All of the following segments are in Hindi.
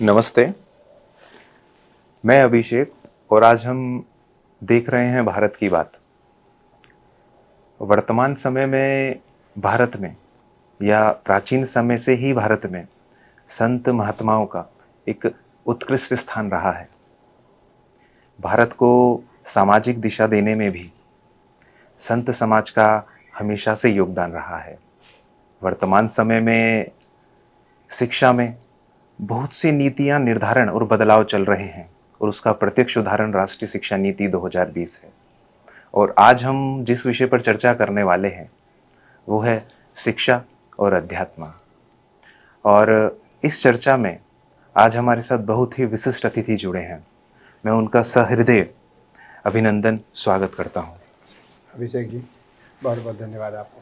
नमस्ते, मैं अभिषेक और आज हम देख रहे हैं भारत की बात। वर्तमान समय में भारत में या प्राचीन समय से ही भारत में संत महात्माओं का एक उत्कृष्ट स्थान रहा है। भारत को सामाजिक दिशा देने में भी संत समाज का हमेशा से योगदान रहा है। वर्तमान समय में शिक्षा में बहुत सी नीतियां निर्धारण और बदलाव चल रहे हैं और उसका प्रत्यक्ष उदाहरण राष्ट्रीय शिक्षा नीति 2020 है। और आज हम जिस विषय पर चर्चा करने वाले हैं वो है शिक्षा और अध्यात्म। और इस चर्चा में आज हमारे साथ बहुत ही विशिष्ट अतिथि जुड़े हैं। मैं उनका सहृदय अभिनंदन स्वागत करता हूं। अभिषेक जी, बहुत बहुत धन्यवाद आपको।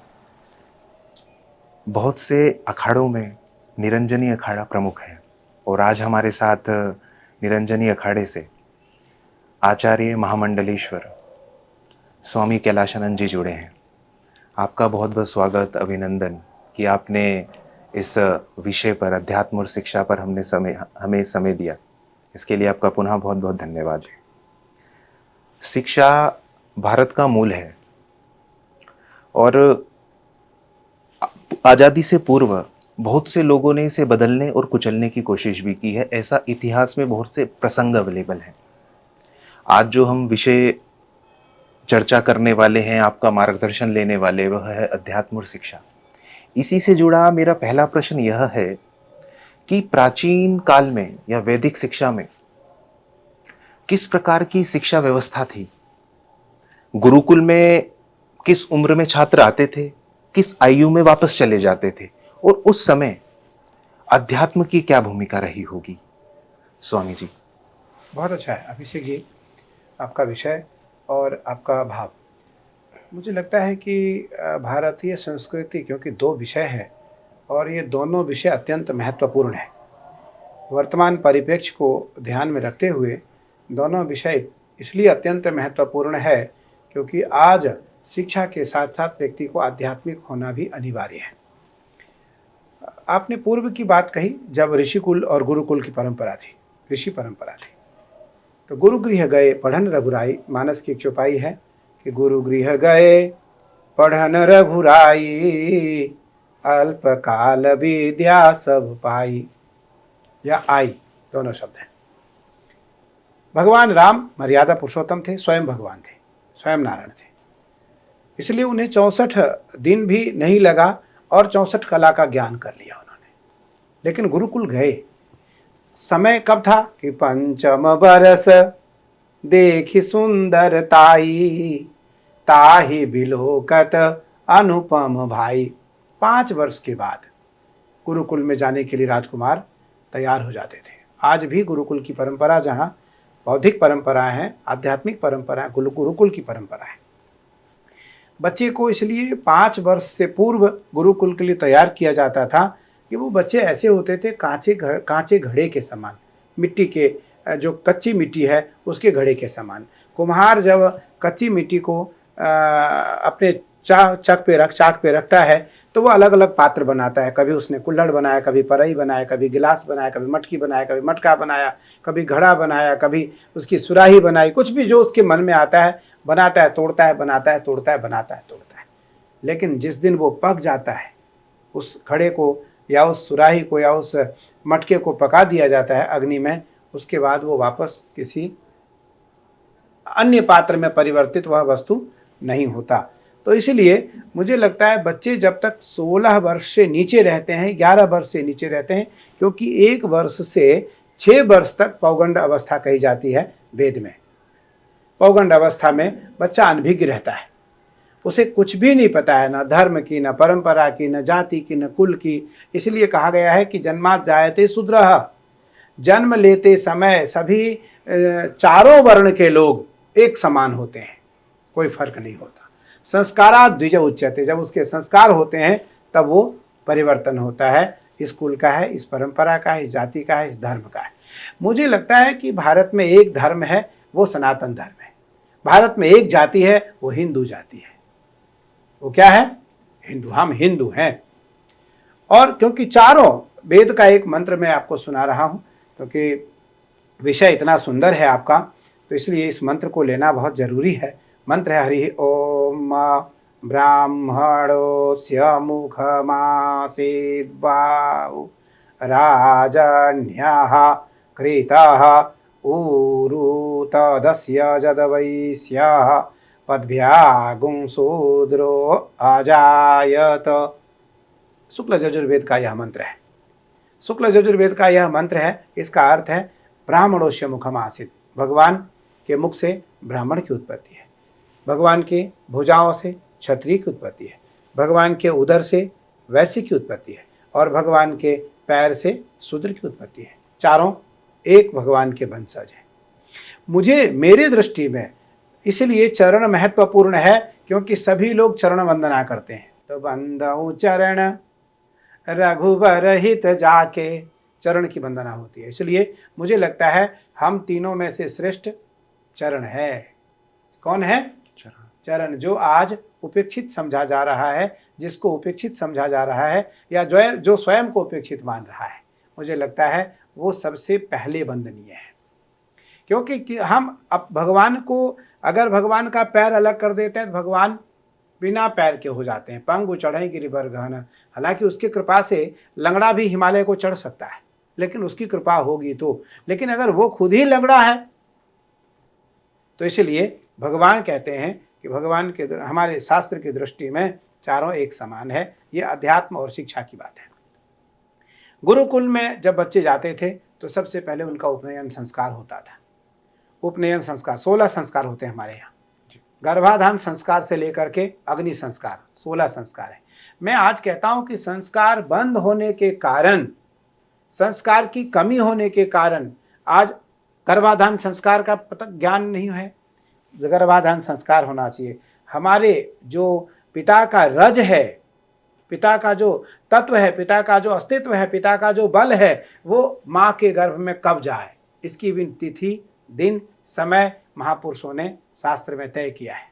बहुत से अखाड़ों में निरंजनी अखाड़ा प्रमुख है और आज हमारे साथ निरंजनी अखाड़े से आचार्य महामंडलेश्वर स्वामी कैलाशानंद जी जुड़े हैं। आपका बहुत बहुत स्वागत, अभिनंदन कि आपने इस विषय पर, अध्यात्म और शिक्षा पर हमें समय दिया। इसके लिए आपका पुनः बहुत बहुत धन्यवाद। शिक्षा भारत का मूल है और आज़ादी से पूर्व बहुत से लोगों ने इसे बदलने और कुचलने की कोशिश भी की है। ऐसा इतिहास में बहुत से प्रसंग अवेलेबल हैं। आज जो हम विषय चर्चा करने वाले हैं, आपका मार्गदर्शन लेने वाले, वह है अध्यात्म और शिक्षा। इसी से जुड़ा मेरा पहला प्रश्न यह है कि प्राचीन काल में या वैदिक शिक्षा में किस प्रकार की शिक्षा व्यवस्था थी? गुरुकुल में किस उम्र में छात्र आते थे, किस आयु में वापस चले जाते थे, और उस समय अध्यात्म की क्या भूमिका रही होगी? स्वामी जी। बहुत अच्छा है अभिषेक जी, आपका विषय और आपका भाव। मुझे लगता है कि भारतीय संस्कृति, क्योंकि दो विषय हैं और ये दोनों विषय अत्यंत महत्वपूर्ण हैं। वर्तमान परिप्रेक्ष्य को ध्यान में रखते हुए दोनों विषय इसलिए अत्यंत महत्वपूर्ण है क्योंकि आज शिक्षा के साथ साथ व्यक्ति को आध्यात्मिक होना भी अनिवार्य है। आपने पूर्व की बात कही, जब ऋषिकुल और गुरुकुल की परंपरा थी, ऋषि परंपरा थी, तो गुरु गृह गए पढ़न रघुराई। मानस की एक चौपाई है कि गुरु गृह गए पढ़न रघुराई, अल्पकाल विद्या सब पाई। या आई दोनों शब्द हैं। भगवान राम मर्यादा पुरुषोत्तम थे, स्वयं भगवान थे, स्वयं नारायण थे। इसलिए उन्हें 64 दिन भी नहीं लगा और 64 कला का ज्ञान कर लिया उन्होंने। लेकिन गुरुकुल गए, समय कब था कि पंचम बरस देखी सुंदर ताई, ताहि बिलोकत अनुपम भाई। 5 वर्ष के बाद गुरुकुल में जाने के लिए राजकुमार तैयार हो जाते थे। आज भी गुरुकुल की परंपरा, जहाँ बौद्धिक परंपराएं हैं, आध्यात्मिक परंपरा, गुरुकुल की परंपरा है। बच्चे को इसलिए 5 वर्ष से पूर्व गुरुकुल के लिए तैयार किया जाता था कि वो बच्चे ऐसे होते थे कांचे घड़े के समान, मिट्टी के, जो कच्ची मिट्टी है उसके घड़े के समान। कुम्हार जब कच्ची मिट्टी को अपने चाक पे रखता है तो वो अलग अलग पात्र बनाता है। कभी उसने कुल्हड़ बनाया, कभी परई बनाया, कभी गिलास बनाया, कभी मटकी बनाया, कभी मटका बनाया, कभी घड़ा बनाया, कभी उसकी सुराही बनाई। कुछ भी जो उसके मन में आता है बनाता है, तोड़ता है, बनाता है, तोड़ता है, बनाता है, तोड़ता है। लेकिन जिस दिन वो पक जाता है, उस घड़े को या उस सुराही को या उस मटके को पका दिया जाता है अग्नि में, उसके बाद वो वापस किसी अन्य पात्र में परिवर्तित वह वस्तु नहीं होता। तो इसलिए मुझे लगता है बच्चे जब तक 16 वर्ष से नीचे रहते हैं, 11 वर्ष से नीचे रहते हैं, क्योंकि 1 वर्ष से 6 वर्ष तक पौगंड अवस्था कही जाती है वेद में। पौगंड अवस्था में बच्चा अनभिज्ञ रहता है, उसे कुछ भी नहीं पता है, न धर्म की, न परंपरा की, न जाति की, न कुल की। इसलिए कहा गया है कि जन्मात् जायते शूद्रः, जन्म लेते समय सभी चारों वर्ण के लोग एक समान होते हैं, कोई फर्क नहीं होता। संस्कारात् द्विज उच्यते, जब उसके संस्कार होते हैं तब वो परिवर्तन होता है। इस कुल का है, इस परंपरा का है, इस जाति का है, इस धर्म का है। मुझे लगता है कि भारत में एक धर्म है, वो सनातन धर्म है। भारत में एक जाति है, वो हिंदू जाति है। वो क्या है? हिंदू। हम हिंदू हैं। और क्योंकि चारों, वेद का एक मंत्र मैं आपको सुना रहा हूं क्योंकि विषय इतना सुंदर है आपका, तो इसलिए इस मंत्र को लेना बहुत ज़रूरी है। मंत्र है हरि ओम ब्राह्मणोऽस्य मुखमासीद्बाहु राजन्यः कृतः ऊरु तदस्य जदवैस्यः पद्भ्यागुं शूद्रो अजायत। शुक्ल यजुर्वेद का यह मंत्र है। शुक्ल यजुर्वेद का यह मंत्र है। इसका अर्थ है ब्राह्मणोस्य मुखम आसीत, भगवान के मुख से ब्राह्मण की उत्पत्ति है, भगवान के भुजाओं से क्षत्रिय की उत्पत्ति है, भगवान के उदर से वैश्य की उत्पत्ति है और भगवान के पैर से शूद्र की उत्पत्ति है। चारों एक भगवान के वंशज हैं। मुझे मेरी दृष्टि में इसलिए चरण महत्वपूर्ण है क्योंकि सभी लोग चरण वंदना करते हैं। तो बंदऊ चरण रघुबर हित जाके, चरण की वंदना होती है। इसलिए मुझे लगता है हम तीनों में से श्रेष्ठ चरण है। कौन है? चरण। जो आज उपेक्षित समझा जा रहा है, जिसको उपेक्षित समझा जा रहा है या जो स्वयं को उपेक्षित मान रहा है, मुझे लगता है वो सबसे पहले वंदनीय है। क्योंकि हम अब भगवान को, अगर भगवान का पैर अलग कर देते हैं तो भगवान बिना पैर के हो जाते हैं। पंगु चढ़े गिरिवर गहन। हालांकि उसकी कृपा से लंगड़ा भी हिमालय को चढ़ सकता है, लेकिन उसकी कृपा होगी तो। लेकिन अगर वो खुद ही लंगड़ा है तो इसलिए भगवान कहते हैं कि भगवान के, हमारे शास्त्र की दृष्टि में चारों एक समान है। ये अध्यात्म और शिक्षा की बात है। गुरुकुल में जब बच्चे जाते थे तो सबसे पहले उनका उपनयन संस्कार होता था। उपनयन संस्कार 16 संस्कार होते हैं हमारे यहाँ। गर्भाधान संस्कार से लेकर के अग्नि संस्कार 16 संस्कार है। मैं आज कहता हूं कि संस्कार बंद होने के कारण, संस्कार की कमी होने के कारण आज गर्भाधान संस्कार का पता ज्ञान नहीं है। गर्भाधान संस्कार होना चाहिए। हमारे जो पिता का रज है, पिता का जो तत्व है, पिता का जो अस्तित्व है, पिता का जो बल है, वो माँ के गर्भ में कब जाए, इसकी भी तिथि, दिन, समय महापुरुषों ने शास्त्र में तय किया है।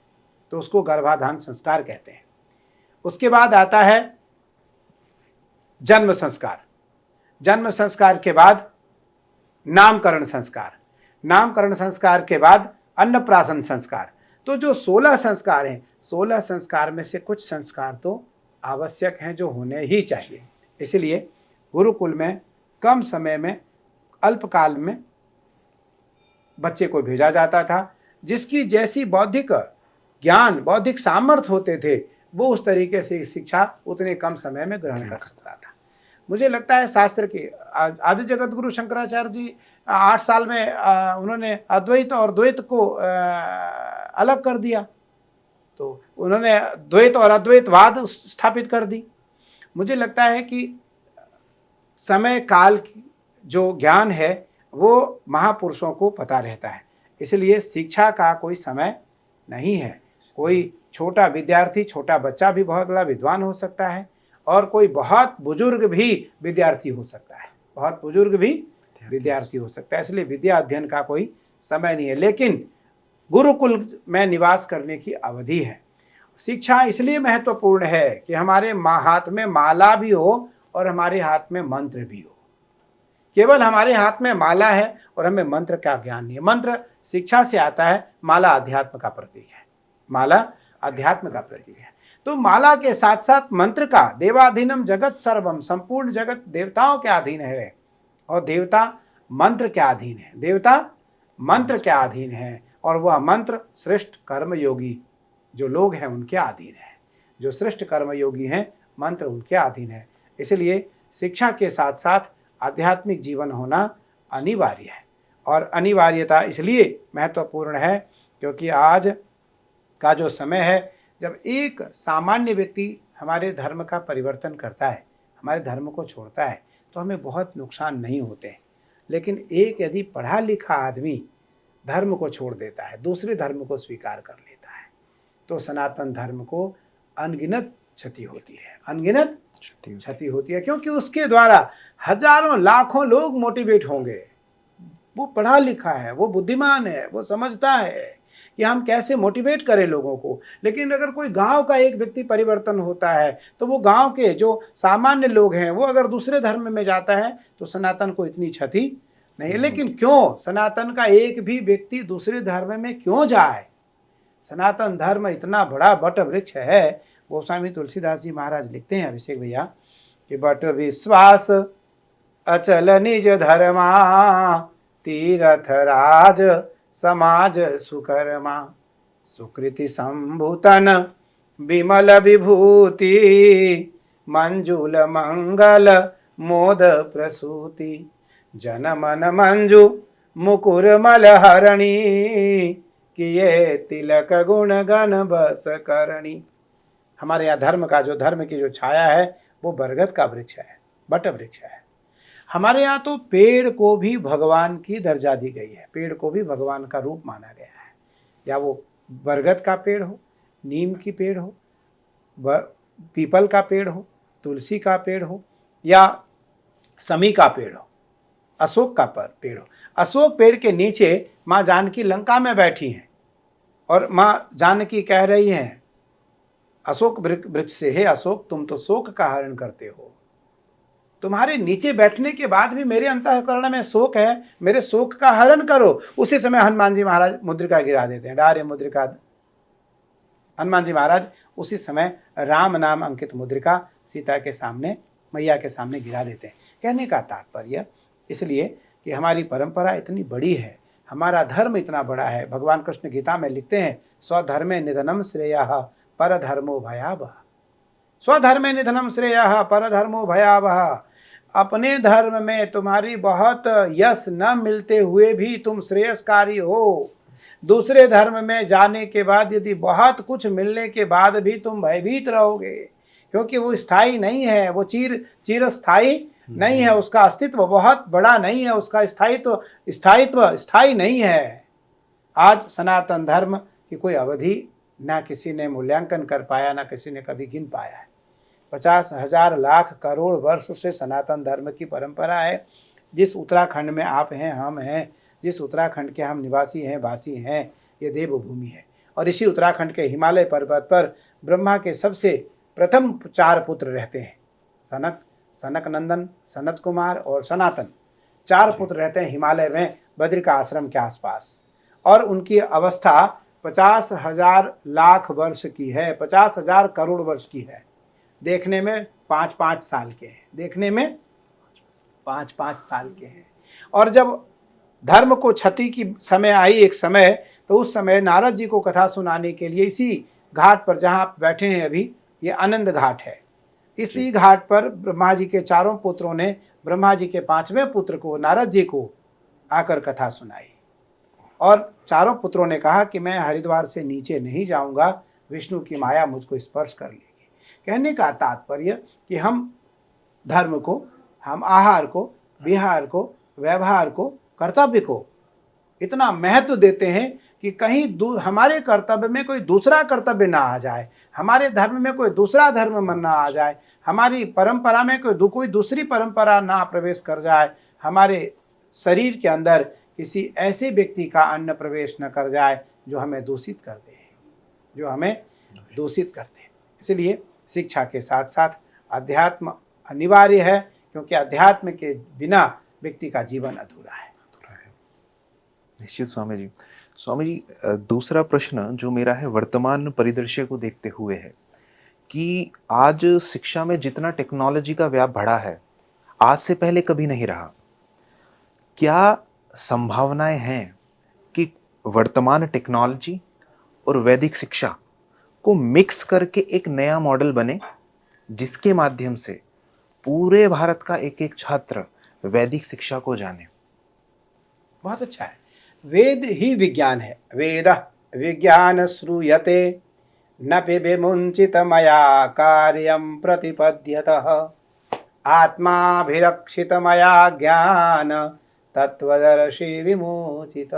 तो उसको गर्भाधान संस्कार कहते हैं। उसके बाद आता है जन्म संस्कार। जन्म संस्कार के बाद नामकरण संस्कार। नामकरण संस्कार के बाद अन्नप्राशन संस्कार। तो जो 16 संस्कार हैं, 16 संस्कार में से कुछ संस्कार तो आवश्यक हैं, जो होने ही चाहिए। इसलिए गुरुकुल में कम समय में, अल्पकाल में बच्चे को भेजा जाता था। जिसकी जैसी बौद्धिक ज्ञान, बौद्धिक सामर्थ्य होते थे, वो उस तरीके से शिक्षा उतने कम समय में ग्रहण कर सकता था। मुझे लगता है शास्त्र के आदि जगत गुरु शंकराचार्य जी 8 साल में उन्होंने अद्वैत और द्वैत को अलग कर दिया। तो उन्होंने द्वैत और अद्वैतवाद स्थापित कर दी। मुझे लगता है कि समय काल की जो ज्ञान है वो महापुरुषों को पता रहता है। इसलिए शिक्षा का कोई समय नहीं है। कोई छोटा विद्यार्थी, छोटा बच्चा भी बहुत बड़ा विद्वान हो सकता है और कोई बहुत बुजुर्ग भी विद्यार्थी हो सकता है, बहुत बुजुर्ग भी विद्यार्थी हो सकता है। इसलिए विद्या अध्ययन का कोई समय नहीं है। लेकिन गुरुकुल में निवास करने की अवधि है। शिक्षा इसलिए महत्वपूर्ण है कि हमारे हाथ में माला भी हो और हमारे हाथ में मंत्र भी हो। केवल हमारे हाथ में माला है और हमें मंत्र का ज्ञान नहीं है। मंत्र शिक्षा से आता है, माला अध्यात्म का प्रतीक है। माला अध्यात्म का प्रतीक है। तो माला के साथ साथ मंत्र का, देवाधीनम जगत सर्वम, संपूर्ण जगत देवताओं के अधीन है और देवता मंत्र के अधीन है। देवता मंत्र के अधीन है और वह मंत्र श्रेष्ठ कर्मयोगी जो लोग हैं उनके अधीन है। जो श्रेष्ठ कर्मयोगी हैं, मंत्र उनके अधीन है। इसलिए शिक्षा के साथ साथ आध्यात्मिक जीवन होना अनिवार्य है। और अनिवार्यता इसलिए महत्वपूर्ण है क्योंकि आज का जो समय है, जब एक सामान्य व्यक्ति हमारे धर्म का परिवर्तन करता है, हमारे धर्म को छोड़ता है, तो हमें बहुत नुकसान नहीं होते हैं। लेकिन एक यदि पढ़ा लिखा आदमी धर्म को छोड़ देता है, दूसरे धर्म को स्वीकार कर लेता है, तो सनातन धर्म को अनगिनत क्षति होती है, अनगिनत क्षति होती है। क्योंकि उसके द्वारा हजारों लाखों लोग मोटिवेट होंगे। वो पढ़ा लिखा है, वो बुद्धिमान है, वो समझता है कि हम कैसे मोटिवेट करें लोगों को। लेकिन अगर कोई गांव का एक व्यक्ति परिवर्तन होता है तो वो गांव के जो सामान्य लोग हैं वो अगर दूसरे धर्म में जाता है तो सनातन को इतनी क्षति नहीं। लेकिन क्यों सनातन का एक भी व्यक्ति दूसरे धर्म में क्यों जाए? सनातन धर्म इतना बड़ा बट वृक्ष है। गोस्वामी तुलसीदास जी महाराज लिखते हैं अभिषेक भैया कि बट विश्वास अचल निज धर्मा, तीरथ राज समाज सुकर्मा, सुकृति संभूतन विमल विभूति, मंजुल मंगल मोद प्रसूति, जन मन मंजु मुकुर मल हरणी, किए तिलक गुण गण बस करणी। हमारे यहाँ धर्म की जो छाया है वो बरगद का वृक्ष है, बट वृक्ष है। हमारे यहाँ तो पेड़ को भी भगवान की दर्जा दी गई है, पेड़ को भी भगवान का रूप माना गया है। या वो बरगद का पेड़ हो, नीम की पेड़ हो, पीपल का पेड़ हो, तुलसी का पेड़ हो, या समी का पेड़ हो, अशोक का पेड़ हो। अशोक पेड़ के नीचे माँ जानकी लंका में बैठी हैं और माँ जानकी कह रही हैं अशोक वृक्ष से, हे अशोक तुम तो शोक का हरण करते हो, तुम्हारे नीचे बैठने के बाद भी मेरे अंतःकरण में शोक है, मेरे शोक का हरण करो। उसी समय हनुमान जी महाराज मुद्रिका गिरा देते हैं, डारे मुद्रिका। हनुमान जी महाराज उसी समय राम नाम अंकित मुद्रिका सीता के सामने, मैया के सामने गिरा देते हैं। कहने का तात्पर्य इसलिए कि हमारी परंपरा इतनी बड़ी है, हमारा धर्म इतना बड़ा है। भगवान कृष्ण गीता में लिखते हैं स्वधर्मे निधनम श्रेयः परधर्मो भयावह। स्वधर्मे निधनम श्रेयः परधर्मो भयावह। अपने धर्म में तुम्हारी बहुत यश न मिलते हुए भी तुम श्रेयस्कारी हो, दूसरे धर्म में जाने के बाद यदि बहुत कुछ मिलने के बाद भी तुम भयभीत रहोगे, क्योंकि वो स्थायी नहीं है, वो चिरस्थायी नहीं है, उसका अस्तित्व बहुत बड़ा नहीं है, उसका स्थायित्व स्थायी नहीं है। आज सनातन धर्म की कोई अवधि ना किसी ने मूल्यांकन कर पाया, ना किसी ने कभी गिन पाया है। 50,000 लाख करोड़ वर्ष से सनातन धर्म की परंपरा है। जिस उत्तराखंड में आप हैं, हम हैं, जिस उत्तराखंड के हम निवासी हैं, वासी हैं, ये देवभूमि है। और इसी उत्तराखंड के हिमालय पर्वत पर ब्रह्मा के सबसे प्रथम 4 पुत्र रहते हैं, सनक नंदन, सनत कुमार और सनातन। 4 पुत्र रहते हैं हिमालय में बद्रिका आश्रम के आसपास, और उनकी अवस्था 50,000 लाख वर्ष की है, 50,000 करोड़ वर्ष की है। देखने में 5-5 साल के हैं, देखने में 5-5 साल के हैं। और जब धर्म को क्षति की समय आई एक समय, तो उस समय नारद जी को कथा सुनाने के लिए इसी घाट पर जहाँ आप बैठे हैं अभी, ये आनंद घाट है, इसी घाट पर ब्रह्मा जी के 4 पुत्रों ने ब्रह्मा जी के 5वें पुत्र को, नारद जी को आकर कथा सुनाई। और 4 पुत्रों ने कहा कि मैं हरिद्वार से नीचे नहीं जाऊंगा, विष्णु की माया मुझको स्पर्श कर लेगी। कहने का तात्पर्य कि हम धर्म को, हम आहार को, विहार को, व्यवहार को, कर्तव्य को इतना महत्व देते हैं कि कहीं हमारे कर्तव्य में कोई दूसरा कर्तव्य ना आ जाए, हमारे धर्म में कोई दूसरा धर्म मन ना आ जाए, हमारी परंपरा में कोई दूसरी परंपरा ना प्रवेश कर जाए, हमारे शरीर के अंदर किसी ऐसे व्यक्ति का अन्न प्रवेश न कर जाए जो हमें दूषित कर दे, जो हमें दूषित कर दे। इसलिए शिक्षा के साथ साथ अध्यात्म अनिवार्य है, क्योंकि अध्यात्म के बिना व्यक्ति का जीवन अधूरा है। निश्चित स्वामी जी। स्वामी जी, दूसरा प्रश्न जो मेरा है वर्तमान परिदृश्य को देखते हुए है कि आज शिक्षा में जितना टेक्नोलॉजी का व्याप बढ़ा है, आज से पहले कभी नहीं रहा। क्या संभावनाएं हैं कि वर्तमान टेक्नोलॉजी और वैदिक शिक्षा को मिक्स करके एक नया मॉडल बने, जिसके माध्यम से पूरे भारत का एक एक छात्र वैदिक शिक्षा को जाने? बहुत अच्छा है। वेद ही विज्ञान है। वेद विज्ञान श्रूयते न विमुंचित मया कार्यम प्रतिपद्यतः, आत्माभिरक्षित मया ज्ञान तत्वदर्शी विमोचित।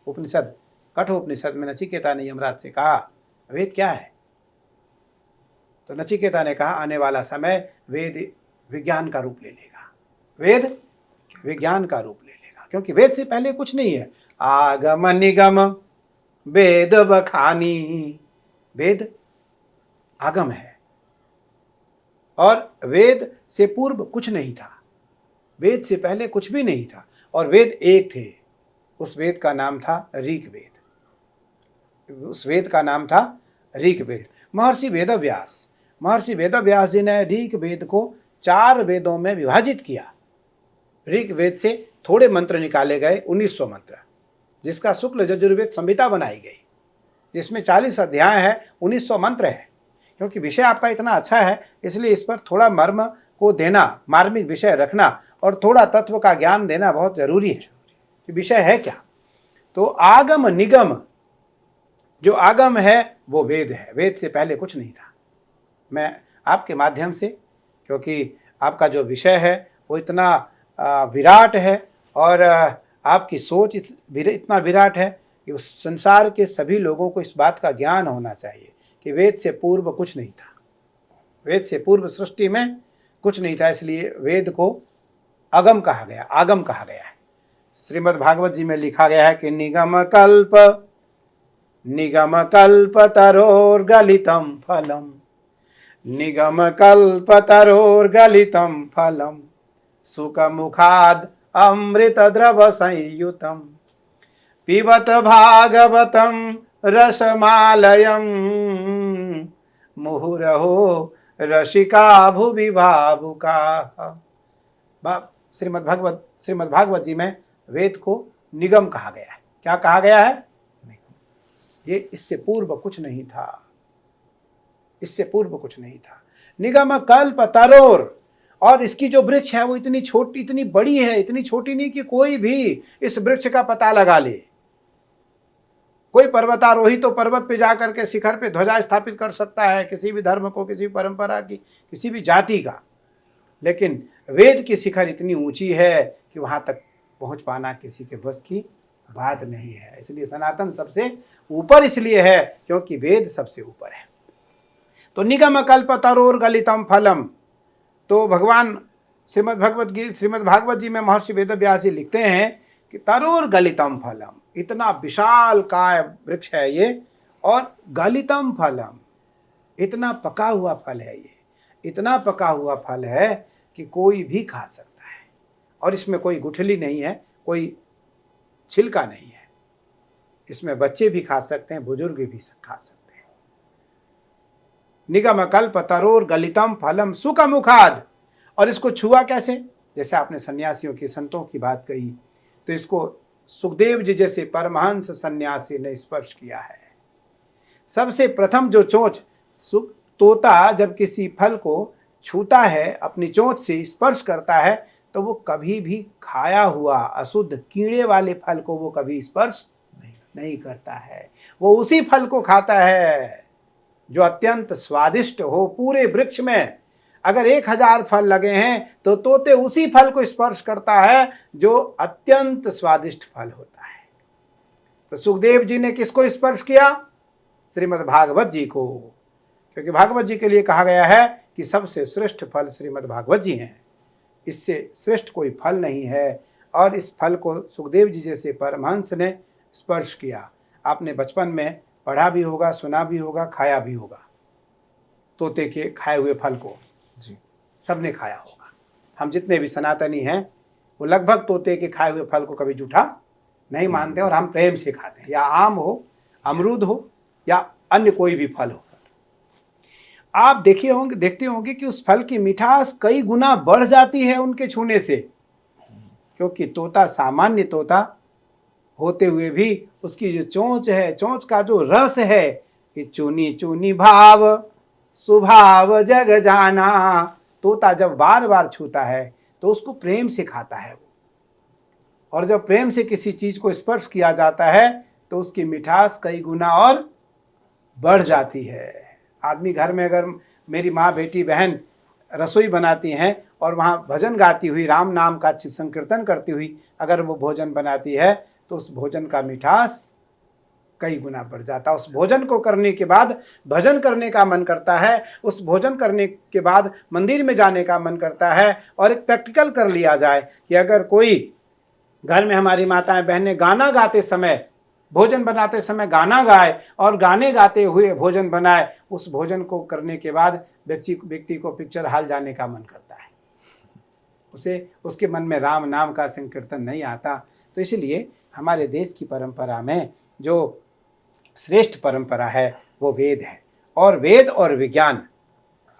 उपनिषद, कठोपनिषद में नचिकेता ने यमराज से कहा वेद क्या है? तो नचिकेता ने कहा आने वाला समय वेद विज्ञान का रूप ले लेगा, वेद विज्ञान का रूप ले लेगा, क्योंकि वेद से पहले कुछ नहीं है। आगम निगम वेद बखानी, वेद आगम है और वेद से पूर्व कुछ नहीं था, वेद से पहले कुछ भी नहीं था। और वेद एक थे। उस वेद का नाम था ऋग वेद। उस वेद का नाम था ऋग वेद। महर्षि वेदव्यास जी ने ऋग वेद को 4 वेदों में विभाजित किया। ऋग वेद से थोड़े मंत्र निकाले गए, 1900 मंत्र, जिसका शुक्ल यजुर्वेद संहिता बनाई गई, जिसमें 40 अध्याय है, 1900 मंत्र है। क्योंकि विषय आपका इतना अच्छा है, इसलिए इस पर थोड़ा मर्म को देना, मार्मिक विषय रखना और थोड़ा तत्व का ज्ञान देना बहुत जरूरी है कि विषय है क्या। तो आगम निगम, जो आगम है वो वेद है, वेद से पहले कुछ नहीं था। मैं आपके माध्यम से, क्योंकि आपका जो विषय है वो इतना विराट है और आपकी सोच इतना विराट है कि उस संसार के सभी लोगों को इस बात का ज्ञान होना चाहिए कि वेद से पूर्व कुछ नहीं था, वेद से पूर्व सृष्टि में कुछ नहीं था। इसलिए वेद को अगम कहा गया, आगम कहा गया है। श्रीमद् भागवत जी में लिखा गया है कि निगम कल्प तरोर्गलितम फलम, निगम कल्प तरोर्गलितम फलम, सुख मुखाद अमृत द्रव संयुतम, पिबत भागवतम रसमालयम, मुहुरहो रसिका भुवि भावुका। श्रीमद् भागवत जी में वेद को निगम कहा गया है। क्या कहा गया है? ये इससे पूर्व कुछ नहीं था, इससे पूर्व कुछ नहीं था। निगम कल्प तरोर, और इसकी जो वृक्ष है वो इतनी छोटी, इतनी बड़ी है, इतनी छोटी नहीं कि कोई भी इस वृक्ष का पता लगा ले। कोई पर्वतारोही तो पर्वत पे जाकर के शिखर पे ध्वजा स्थापित कर सकता है, किसी भी धर्म को, किसी परंपरा की, किसी भी जाति का, लेकिन वेद की शिखर इतनी ऊंची है कि वहां तक पहुंच पाना किसी के बस की बात नहीं है। इसलिए सनातन सबसे ऊपर इसलिए है क्योंकि वेद सबसे ऊपर है। तो निगम कल्प तरोर गलितम फलम, तो भगवान श्रीमद् भागवत जी में महर्षि वेदव्यास जी लिखते हैं कि तरोर गलितम फलम, इतना विशाल काय वृक्ष है ये, और गलितम फलम, इतना पका हुआ फल है ये, इतना पका हुआ फल है कि कोई भी खा सकता है, और इसमें कोई गुठली नहीं है, कोई छिलका नहीं है, इसमें बच्चे भी खा सकते हैं, बुजुर्ग भी खा सकते हैं। निगम कल्प तरोर गलितम फलम सुख मुखाद, और इसको छुआ कैसे? जैसे आपने सन्यासियों की, संतों की बात कही, तो इसको सुखदेव जी जैसे परमहंस सन्यासी ने स्पर्श किया है। सबसे प्रथम जो चोंच, तोता जब किसी फल को छूता है, अपनी चोंच से स्पर्श करता है, तो वो कभी भी खाया हुआ अशुद्ध कीड़े वाले फल को वो कभी स्पर्श नहीं करता है। वो उसी फल को खाता है जो अत्यंत स्वादिष्ट हो। पूरे वृक्ष में अगर 1000 फल लगे हैं तो तोते उसी फल को स्पर्श करता है जो अत्यंत स्वादिष्ट फल होता है। तो सुखदेव जी ने किसको स्पर्श किया? श्रीमद् भागवत जी को, क्योंकि भागवत जी के लिए कहा गया है कि सबसे श्रेष्ठ फल श्रीमद् भागवत जी हैं, इससे श्रेष्ठ कोई फल नहीं है। और इस फल को सुखदेव जी जैसे परमहंस ने स्पर्श किया। आपने बचपन में पढ़ा भी होगा, सुना भी होगा, खाया भी होगा, तोते के खाए हुए फल को जी सबने खाया होगा। हम जितने भी सनातनी हैं वो लगभग तोते के खाए हुए फल को कभी जूठा नहीं मानते, और हम प्रेम से खाते हैं, या आम हो, अमरूद हो, या अन्य कोई भी फल हो। आप देखते होंगे कि उस फल की मिठास कई गुना बढ़ जाती है उनके छूने से, क्योंकि तोता सामान्य तोता होते हुए भी उसकी जो चोंच है, चोंच का जो रस है कि चुनी चुनी भाव सुभाव जग जाना, तोता जब बार बार छूता है तो उसको प्रेम से खाता है वो, और जब प्रेम से किसी चीज को स्पर्श किया जाता है तो उसकी मिठास कई गुना और बढ़ जाती है। आदमी घर में, अगर मेरी माँ, बेटी, बहन रसोई बनाती हैं और वहाँ भजन गाती हुई, राम नाम का संकीर्तन करती हुई अगर वो भोजन बनाती है तो उस भोजन का मिठास कई गुना बढ़ जाता है। उस भोजन को करने के बाद भजन करने का मन करता है, उस भोजन करने के बाद मंदिर में जाने का मन करता है। और एक प्रैक्टिकल कर लिया जाए कि अगर कोई घर में हमारी माताएं बहनें गाना गाते समय, भोजन बनाते समय गाना गाए और गाने गाते हुए भोजन बनाए, उस भोजन को करने के बाद व्यक्ति को पिक्चर हॉल जाने का मन करता है। उसे उसके मन में राम नाम का संकीर्तन नहीं आता। तो इसलिए हमारे देश की परंपरा में जो श्रेष्ठ परंपरा है वो वेद है, और वेद और विज्ञान।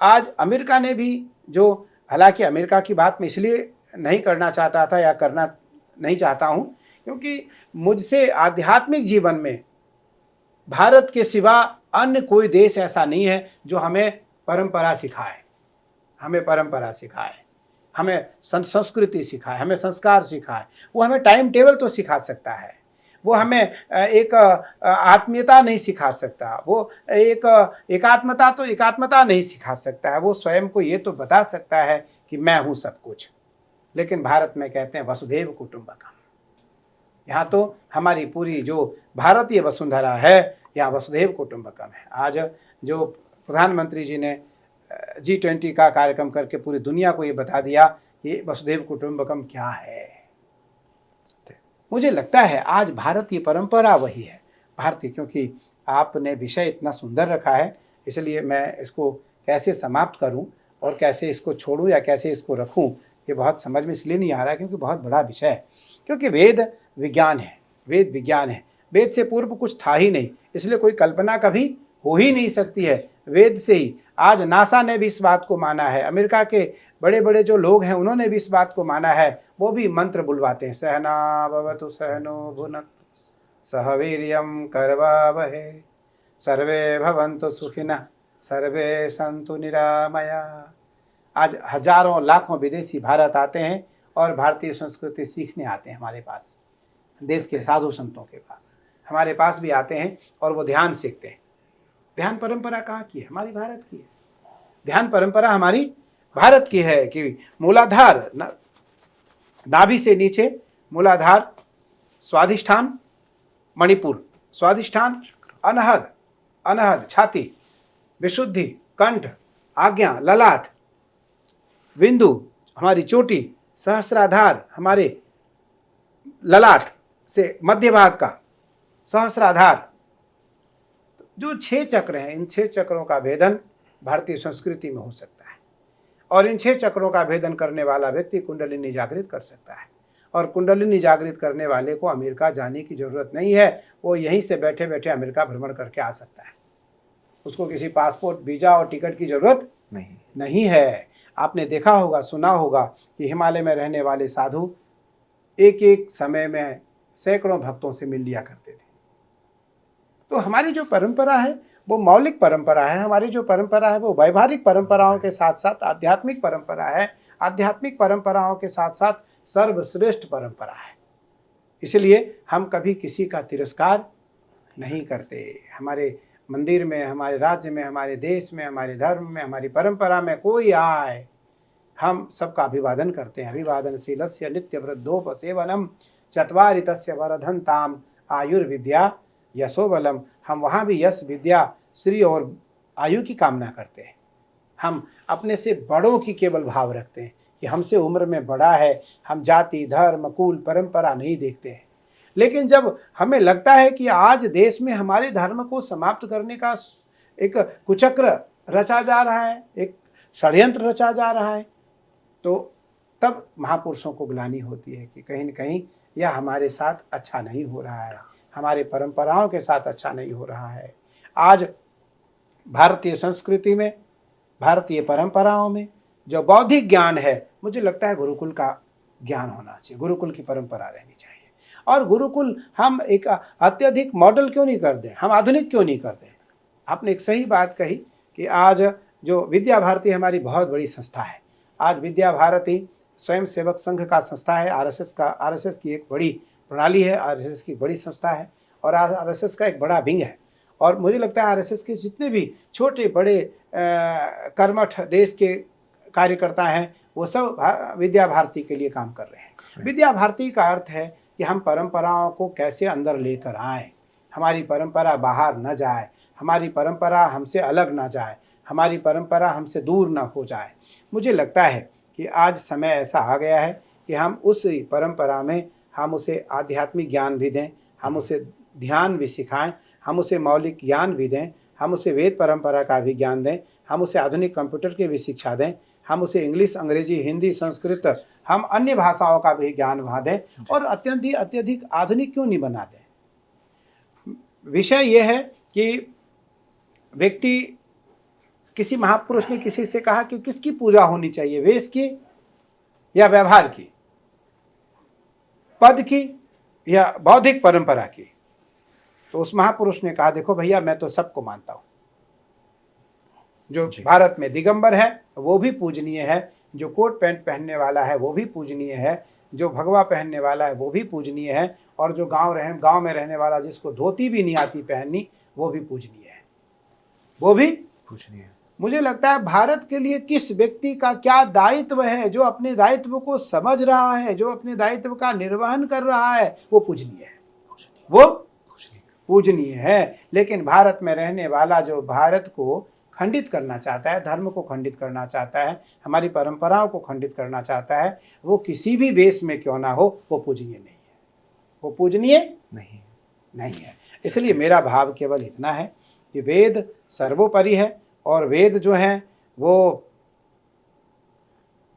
आज अमेरिका ने भी जो, हालांकि अमेरिका की बात मैं इसलिए नहीं करना चाहता था या करना नहीं चाहता हूँ क्योंकि मुझसे आध्यात्मिक जीवन में भारत के सिवा अन्य कोई देश ऐसा नहीं है जो हमें परंपरा सिखाए, हमें परंपरा सिखाए, हमें संस्कृति सिखाए, हमें संस्कार सिखाए। वो हमें टाइम टेबल तो सिखा सकता है, वो हमें एक आत्मीयता नहीं सिखा सकता, वो एक एकात्मता तो एकात्मता नहीं सिखा सकता है। वो स्वयं को ये तो बता सकता है कि मैं हूँ सब कुछ। लेकिन भारत में कहते हैं वसुधैव कुटुंबकम। यहाँ तो हमारी पूरी जो भारतीय वसुंधरा है, यहाँ वसुधैव कुटुंबकम है। आज जो प्रधानमंत्री जी ने G20 का कार्यक्रम करके पूरी दुनिया को ये बता दिया कि वसुधैव कुटुंबकम क्या है। मुझे लगता है आज भारतीय परंपरा वही है भारतीय, क्योंकि आपने विषय इतना सुंदर रखा है, इसलिए मैं इसको कैसे समाप्त करूं और कैसे इसको छोड़ूं या कैसे इसको रखूं, ये बहुत समझ में इसलिए नहीं आ रहा क्योंकि बहुत बड़ा विषय है। क्योंकि वेद विज्ञान है, वेद विज्ञान है, वेद से पूर्व कुछ था ही नहीं, इसलिए कोई कल्पना कभी हो ही नहीं सकती है। वेद से ही आज नासा ने भी इस बात को माना है, अमेरिका के बड़े बड़े जो लोग हैं उन्होंने भी इस बात को माना है, वो भी मंत्र बुलवाते हैं, सहना भवतु सहनो भुनक्तु सह वीर्यं करवावहै सर्वे भवन्तु सुखिनः सर्वे सन्तु निरामया। आज हजारों लाखों विदेशी भारत आते हैं और भारतीय संस्कृति सीखने आते हैं हमारे पास, देश के साधु संतों के पास हमारे पास भी आते हैं और वो ध्यान सीखते हैं। ध्यान परंपरा कहाँ की है? हमारी भारत की है। ध्यान परंपरा हमारी भारत की है कि मूलाधार, नाभि से नीचे मूलाधार, स्वाधिष्ठान मणिपुर, स्वाधिष्ठान अनहद, अनहद छाती, विशुद्धि कंठ, आज्ञा ललाट, बिंदु हमारी चोटी, सहस्राधार हमारे ललाट से मध्य भाग का सहस्राधार। जो 6 चक्र हैं, इन 6 चक्रों का भेदन भारतीय संस्कृति में हो सकता है, और इन 6 चक्रों का भेदन करने वाला व्यक्ति कुंडलिनी जागृत कर सकता है। और कुंडलिनी जागृत करने वाले को अमेरिका जाने की जरूरत नहीं है, वो यहीं से बैठे बैठे अमेरिका भ्रमण करके आ सकता है। उसको किसी पासपोर्ट, वीजा और टिकट की जरूरत नहीं है। आपने देखा होगा, सुना होगा कि हिमालय में रहने वाले साधु एक एक समय में सैकड़ों भक्तों से मिल लिया करते थे। तो हमारी जो परंपरा है वो मौलिक परंपरा है, हमारी जो परंपरा है वो वैवाहिक परंपराओं के साथ साथ आध्यात्मिक परंपरा है, आध्यात्मिक परंपराओं के साथ साथ सर्वश्रेष्ठ परंपरा है। इसलिए हम कभी किसी का तिरस्कार नहीं करते। हमारे मंदिर में, हमारे राज्य में, हमारे देश में, हमारे धर्म में, हमारी परंपरा में कोई आए, हम सबका अभिवादन करते हैं। अभिवादनशीलस्य नित्य वृद्धोपसेवनम चत्वारि तस्य वरधन्ताम आयुर्विद्या यशोबलम। हम वहाँ भी यश, विद्या, श्री और आयु की कामना करते हैं। हम अपने से बड़ों की केवल भाव रखते हैं कि हमसे उम्र में बड़ा है। हम जाति, धर्म, कुल, परंपरा नहीं देखते हैं। लेकिन जब हमें लगता है कि आज देश में हमारे धर्म को समाप्त करने का एक कुचक्र रचा जा रहा है, एक षड्यंत्र रचा जा रहा है, तो तब महापुरुषों को ग्लानि होती है कि कहीं न कहीं यह हमारे साथ अच्छा नहीं हो रहा है, हमारे परंपराओं के साथ अच्छा नहीं हो रहा है। आज भारतीय संस्कृति में, भारतीय परंपराओं में जो बौद्धिक ज्ञान है, मुझे लगता है गुरुकुल का ज्ञान होना चाहिए, गुरुकुल की परंपरा रहनी चाहिए। और गुरुकुल हम एक अत्यधिक मॉडल क्यों नहीं कर दें, हम आधुनिक क्यों नहीं कर दें। आपने एक सही बात कही कि आज जो विद्या भारती हमारी बहुत बड़ी संस्था है। आज विद्या भारती स्वयं सेवक संघ का संस्था है, आरएसएस की एक बड़ी प्रणाली है, आरएसएस की बड़ी संस्था है और आरएसएस का एक बड़ा विंग है। और मुझे लगता है आरएसएस के जितने भी छोटे बड़े कर्मठ देश के कार्यकर्ता हैं वो सब विद्या भारती के लिए काम कर रहे हैं। विद्या भारती का अर्थ है कि हम परंपराओं को कैसे अंदर लेकर आएँ, हमारी परंपरा बाहर न जाए, हमारी परंपरा हमसे अलग ना जाए, हमारी परंपरा हमसे दूर ना हो जाए। मुझे लगता है कि आज समय ऐसा आ गया है कि हम उस परंपरा में हम उसे आध्यात्मिक ज्ञान भी दें, हम उसे ध्यान भी सिखाएं, हम उसे मौलिक ज्ञान भी दें, हम उसे वेद परंपरा का भी ज्ञान दें, हम उसे आधुनिक कंप्यूटर की भी शिक्षा दें, हम उसे इंग्लिश, अंग्रेजी, हिंदी, संस्कृत, हम अन्य भाषाओं का भी ज्ञान बढ़ा दें और अत्यधिक आधुनिक क्यों नहीं बना दें। विषय यह है कि व्यक्ति, किसी महापुरुष ने किसी से कहा कि किसकी पूजा होनी चाहिए, वेश की या व्यवहार की, पद की या बौद्धिक परंपरा की। तो उस महापुरुष ने कहा, देखो भैया, मैं तो सबको मानता हूं। जो भारत में दिगंबर है वो भी पूजनीय है, जो कोट पैंट पहनने वाला है वो भी पूजनीय है, जो भगवा पहनने वाला है वो भी पूजनीय है, और जो गांव में रहने वाला जिसको धोती भी नहीं आती पहननी वो भी पूजनीय है, वो भी पूजनीय है। मुझे लगता है भारत के लिए किस व्यक्ति का क्या दायित्व है, जो अपने दायित्व को समझ रहा है, जो अपने दायित्व का निर्वहन कर रहा है, वो पूजनीय है, वो पूजनीय है। लेकिन भारत में रहने वाला जो भारत को खंडित करना चाहता है, धर्म को खंडित करना चाहता है, हमारी परंपराओं को खंडित करना चाहता है, वो किसी भी वेश में क्यों ना हो, वो पूजनीय नहीं है, वो पूजनीय नहीं है। इसलिए मेरा भाव केवल इतना है कि वेद सर्वोपरि है और वेद जो है वो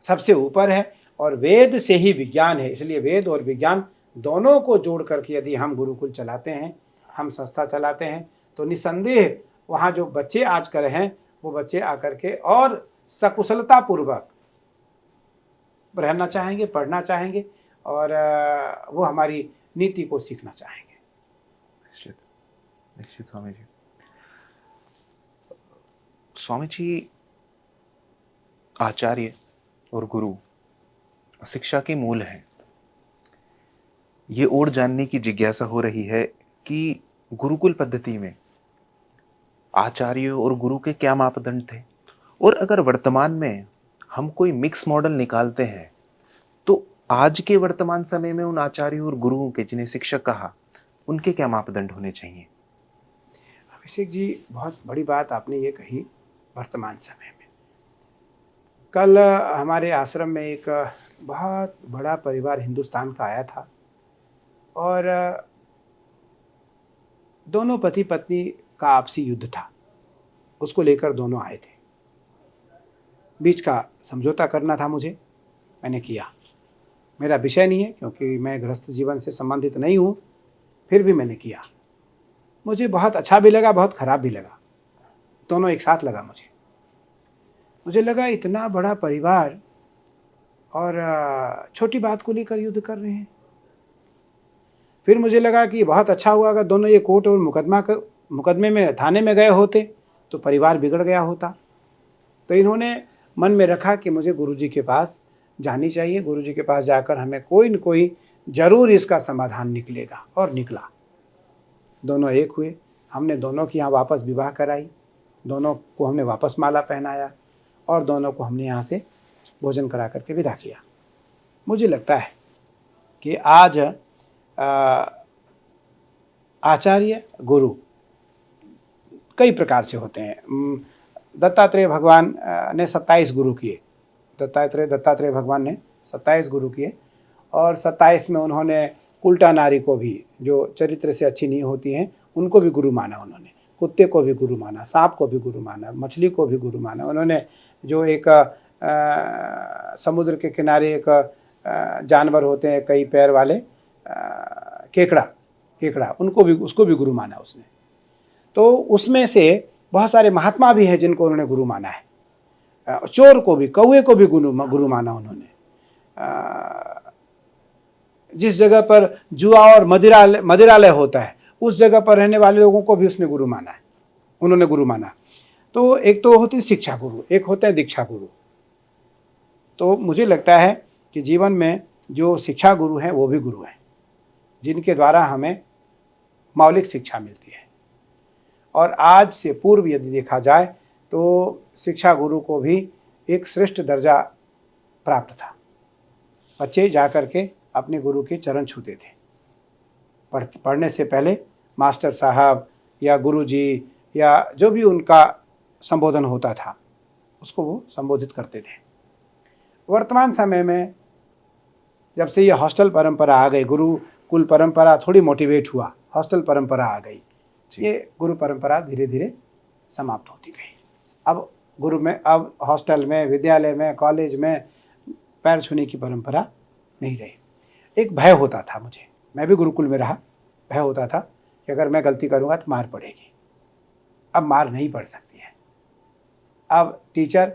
सबसे ऊपर है और वेद से ही विज्ञान है। इसलिए वेद और विज्ञान दोनों को जोड़ करके यदि हम गुरुकुल चलाते हैं, हम संस्था चलाते हैं, तो निसंदेह वहाँ जो बच्चे आजकल हैं वो बच्चे आकर के और सकुशलता पूर्वक रहना चाहेंगे, पढ़ना चाहेंगे और वो हमारी नीति को सीखना चाहेंगे। निश्चित स्वामी जी। स्वामी जी, आचार्य और गुरु शिक्षा के मूल हैं। ये और जानने की जिज्ञासा हो रही है कि गुरुकुल पद्धति में आचार्यों और गुरु के क्या मापदंड थे, और अगर वर्तमान में हम कोई मिक्स मॉडल निकालते हैं तो आज के वर्तमान समय में उन आचार्यों और गुरुओं के, जिन्हें शिक्षक कहा, उनके क्या मापदंड होने चाहिए? अभिषेक जी, बहुत बड़ी बात आपने ये कही। वर्तमान समय में कल हमारे आश्रम में एक बहुत बड़ा परिवार हिंदुस्तान का आया था और दोनों पति पत्नी का आपसी युद्ध था, उसको लेकर दोनों आए थे। बीच का समझौता करना था मुझे, मैंने किया। मेरा विषय नहीं है क्योंकि मैं गृहस्थ जीवन से संबंधित नहीं हूँ, फिर भी मैंने किया। मुझे बहुत अच्छा भी लगा, बहुत ख़राब भी लगा, दोनों एक साथ लगा। मुझे लगा इतना बड़ा परिवार और छोटी बात को लेकर युद्ध कर रहे हैं। फिर मुझे लगा कि बहुत अच्छा हुआ अगर दोनों ये कोर्ट और मुकदमे में थाने में गए होते तो परिवार बिगड़ गया होता। तो इन्होंने मन में रखा कि मुझे गुरुजी के पास जानी चाहिए, गुरुजी के पास जाकर हमें कोई न कोई ज़रूर इसका समाधान निकलेगा। और निकला। दोनों एक हुए, हमने दोनों की यहाँ वापस विवाह कराई, दोनों को हमने वापस माला पहनाया और दोनों को हमने यहाँ से भोजन करा करके विदा किया। मुझे लगता है कि आज आचार्य गुरु कई प्रकार से होते हैं। दत्तात्रेय भगवान ने 27 गुरु किए। दत्तात्रेय भगवान ने 27 गुरु किए और 27 में उन्होंने उल्टा नारी को भी, जो चरित्र से अच्छी नहीं होती हैं, उनको भी गुरु माना। उन्होंने कुत्ते को भी गुरु माना, सांप को भी गुरु माना, मछली को भी गुरु माना। उन्होंने जो एक समुद्र के किनारे एक जानवर होते हैं कई पैर वाले, केकड़ा, उसको भी गुरु माना उसने। तो उसमें से बहुत सारे महात्मा भी हैं जिनको उन्होंने गुरु माना है। चोर को भी, कौए को भी गुरु माना उन्होंने। जिस जगह पर जुआ और मदिरालय होता है उस जगह पर रहने वाले लोगों को भी उसने गुरु माना है, उन्होंने गुरु माना। तो एक तो होते हैं शिक्षा गुरु, एक होते हैं दीक्षा गुरु। तो मुझे लगता है कि जीवन में जो शिक्षा गुरु हैं वो भी गुरु हैं, जिनके द्वारा हमें मौलिक शिक्षा मिलती है। और आज से पूर्व यदि देखा जाए तो शिक्षा गुरु को भी एक श्रेष्ठ दर्जा प्राप्त था। बच्चे जाकर के अपने गुरु के चरण छूते थे। पढ़ने से पहले मास्टर साहब या गुरुजी या जो भी उनका संबोधन होता था उसको वो संबोधित करते थे। वर्तमान समय में जब से ये हॉस्टल परंपरा आ गई, गुरुकुल परंपरा थोड़ी मोटिवेट हुआ, हॉस्टल परंपरा आ गई, ये गुरु परंपरा धीरे धीरे समाप्त होती गई। अब गुरु में, अब हॉस्टल में, विद्यालय में, कॉलेज में पैर छूने की परंपरा नहीं रही। एक भय होता था मुझे, मैं भी गुरुकुल में रहा, भय होता था कि अगर मैं गलती करूँगा तो मार पड़ेगी। अब मार नहीं पड़ सकती है। अब टीचर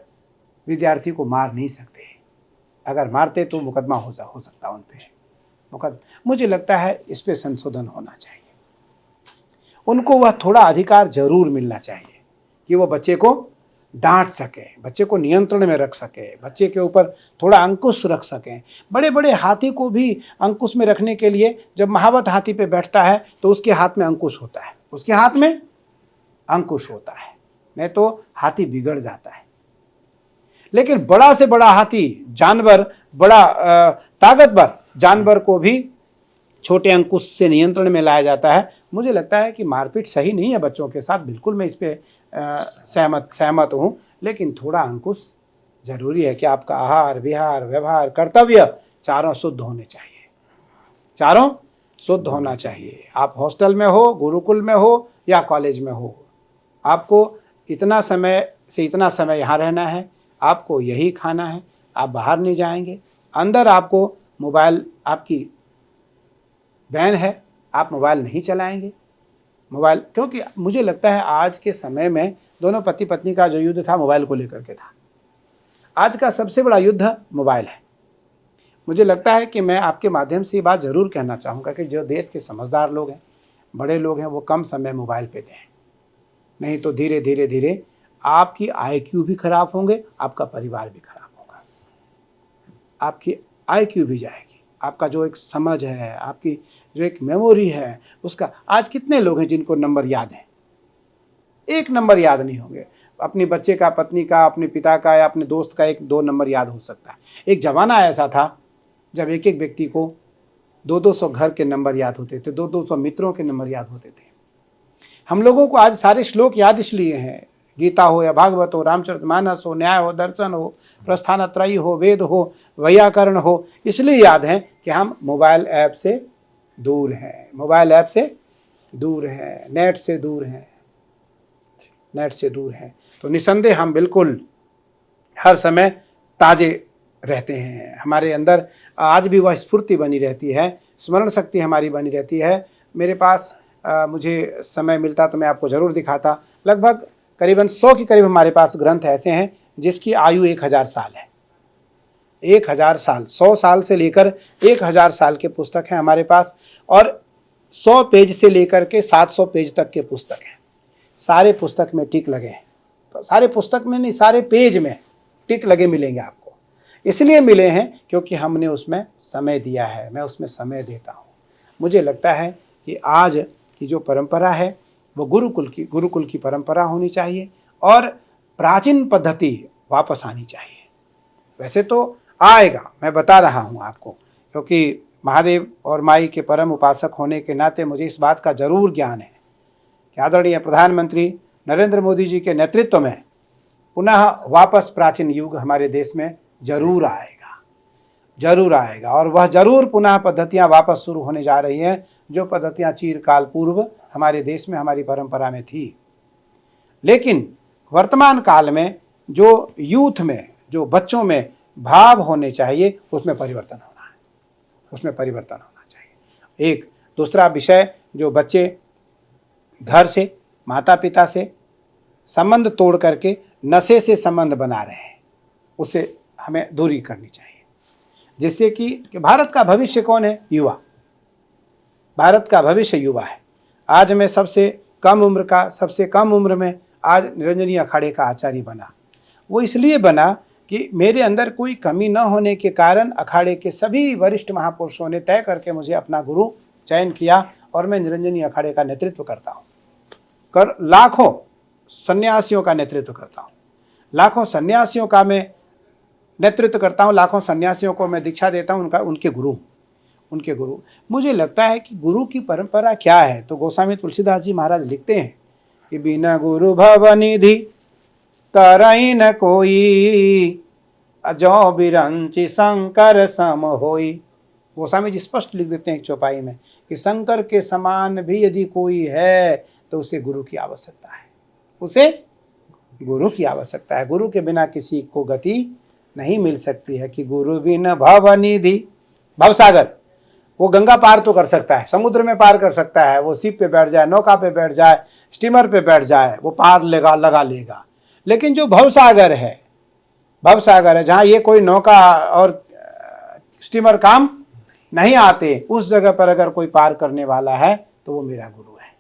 विद्यार्थी को मार नहीं सकते, अगर मारते तो मुकदमा हो सकता उन पे। मुझे लगता है इस पे संशोधन होना चाहिए। उनको वह थोड़ा अधिकार जरूर मिलना चाहिए कि वो बच्चे को डांट सके, बच्चे को नियंत्रण में रख सके, बच्चे के ऊपर थोड़ा अंकुश रख सकें। बड़े बड़े हाथी को भी अंकुश में रखने के लिए जब महावत हाथी पे बैठता है तो उसके हाथ में अंकुश होता है, उसके हाथ में अंकुश होता है, नहीं तो हाथी बिगड़ जाता है। लेकिन बड़ा से बड़ा हाथी जानवर, बड़ा ताकतवर जानवर को भी छोटे अंकुश से नियंत्रण में लाया जाता है। मुझे लगता है कि मारपीट सही नहीं है बच्चों के साथ, बिल्कुल मैं इस पे सहमत हूँ, लेकिन थोड़ा अंकुश जरूरी है कि आपका आहार विहार व्यवहार कर्तव्य चारों शुद्ध होने चाहिए, चारों शुद्ध होना चाहिए। आप हॉस्टल में हो, गुरुकुल में हो या कॉलेज में हो, आपको इतना समय से इतना समय यहाँ रहना है, आपको यही खाना है, आप बाहर नहीं जाएंगे। अंदर आपको मोबाइल, आपकी बैन है, आप मोबाइल नहीं चलाएंगे। मोबाइल, क्योंकि मुझे लगता है आज के समय में दोनों पति पत्नी का जो युद्ध था मोबाइल को लेकर के था। आज का सबसे बड़ा युद्ध मोबाइल है। मुझे लगता है कि मैं आपके माध्यम से ये बात ज़रूर कहना चाहूँगा कि जो देश के समझदार लोग हैं, बड़े लोग हैं, वो कम समय मोबाइल पे दें, नहीं तो धीरे धीरे धीरे आपकी IQ भी खराब होंगे, आपका परिवार भी खराब होगा, आपकी IQ भी जाएगी, आपका जो एक समझ है, आपकी जो एक मेमोरी है उसका। आज कितने लोग हैं जिनको नंबर याद है? एक नंबर याद नहीं होंगे। अपने बच्चे का, पत्नी का, अपने पिता का या अपने दोस्त का 1-2 नंबर याद हो सकता है। एक ज़माना ऐसा था जब एक एक व्यक्ति को 200-200 घर के नंबर याद होते थे, 200-200 मित्रों के नंबर याद होते थे। हम लोगों को आज सारे श्लोक याद इसलिए हैं, गीता हो या भागवत हो, रामचरितमानस हो, न्याय हो, दर्शन हो, प्रस्थानत्रयी हो, वेद हो, वैयाकरण हो, इसलिए याद हैं कि हम मोबाइल ऐप से दूर हैं, मोबाइल ऐप से दूर हैं, नेट से दूर हैं, नेट से दूर हैं। तो निसंदेह हम बिल्कुल हर समय ताजे रहते हैं, हमारे अंदर आज भी वह स्फूर्ति बनी रहती है, स्मरण शक्ति हमारी बनी रहती है। मेरे पास मुझे समय मिलता तो मैं आपको ज़रूर दिखाता। लगभग करीबन 100 के करीब हमारे पास ग्रंथ ऐसे हैं जिसकी आयु 1000 साल है। 1000 साल, 100 साल से लेकर 1000 साल के पुस्तक हैं हमारे पास, और 100 पेज से लेकर के 700 पेज तक के पुस्तक हैं। सारे पुस्तक में टिक लगे हैं, सारे पुस्तक में नहीं, सारे पेज में टिक लगे मिलेंगे आपको। इसलिए मिले हैं क्योंकि हमने उसमें समय दिया है, मैं उसमें समय देता हूँ। मुझे लगता है कि आज की जो परंपरा है वो गुरुकुल की परंपरा होनी चाहिए और प्राचीन पद्धति वापस आनी चाहिए। वैसे तो आएगा, मैं बता रहा हूँ आपको, क्योंकि महादेव और माई के परम उपासक होने के नाते मुझे इस बात का जरूर ज्ञान है कि आदरणीय प्रधानमंत्री नरेंद्र मोदी जी के नेतृत्व में पुनः वापस प्राचीन युग हमारे देश में जरूर आएगा, जरूर आएगा। और वह जरूर पुनः पद्धतियाँ वापस शुरू होने जा रही हैं, जो पद्धतियाँ चिरकाल पूर्व हमारे देश में, हमारी परंपरा में थी। लेकिन वर्तमान काल में जो यूथ में, जो बच्चों में भाव होने चाहिए, उसमें परिवर्तन होना है, उसमें परिवर्तन होना चाहिए। एक दूसरा विषय, जो बच्चे घर से, माता पिता से संबंध तोड़ करके नशे से संबंध बना रहे हैं, उसे हमें दूरी करनी चाहिए, जिससे कि भारत का भविष्य कौन है? युवा। भारत का भविष्य युवा है। आज मैं सबसे कम उम्र में आज निरंजनी अखाड़े का आचार्य बना। वो इसलिए बना कि मेरे अंदर कोई कमी न होने के कारण अखाड़े के सभी वरिष्ठ महापुरुषों ने तय करके मुझे अपना गुरु चयन किया और मैं निरंजनी अखाड़े का नेतृत्व करता हूँ, लाखों सन्यासियों का नेतृत्व करता हूँ, लाखों सन्यासियों का मैं नेतृत्व करता हूँ, लाखों सन्यासियों को मैं दीक्षा देता हूँ, उनके गुरु। मुझे लगता है कि गुरु की परंपरा क्या है, तो गोस्वामी तुलसीदास जी महाराज लिखते हैं कि बिना गुरु भवनिधि तरई न कोई, अजो बिरंचि शंकर सम होई। गोस्वामी जी स्पष्ट लिख देते हैं एक चौपाई में कि शंकर के समान भी यदि कोई है तो उसे गुरु की आवश्यकता है, उसे गुरु की आवश्यकता है। गुरु के बिना किसी को गति नहीं मिल सकती है कि गुरु बिन भवनिधि। भवसागर, वो गंगा पार तो कर सकता है, समुद्र में पार कर सकता है, वो शिप पे बैठ जाए, नौका पे बैठ जाए, स्टीमर पे बैठ जाए, वो पार लगा लेगा। लेकिन जो भवसागर है, भवसागर है जहाँ ये कोई नौका और स्टीमर काम नहीं आते, उस जगह पर अगर कोई पार करने वाला है तो वो मेरा गुरु है।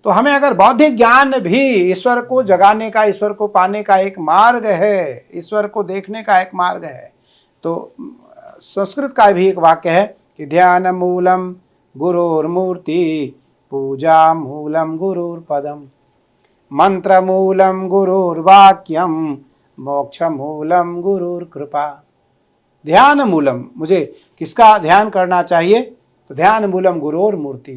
तो हमें अगर बौद्धिक ज्ञान भी ईश्वर को जगाने का, ईश्वर को पाने का एक मार्ग है, ईश्वर को देखने का एक मार्ग है, तो संस्कृत का भी एक वाक्य है कि ध्यान मूलम गुरुर्मूर्ति, पूजा मूलम गुरुर्पदम, मंत्र मूलम गुरुर्वाक्यम, मोक्ष मूलम गुरुर्कृपा। ध्यान मूलम, मुझे किसका ध्यान करना चाहिए? तो ध्यान मूलम गुरुर्मूर्ति,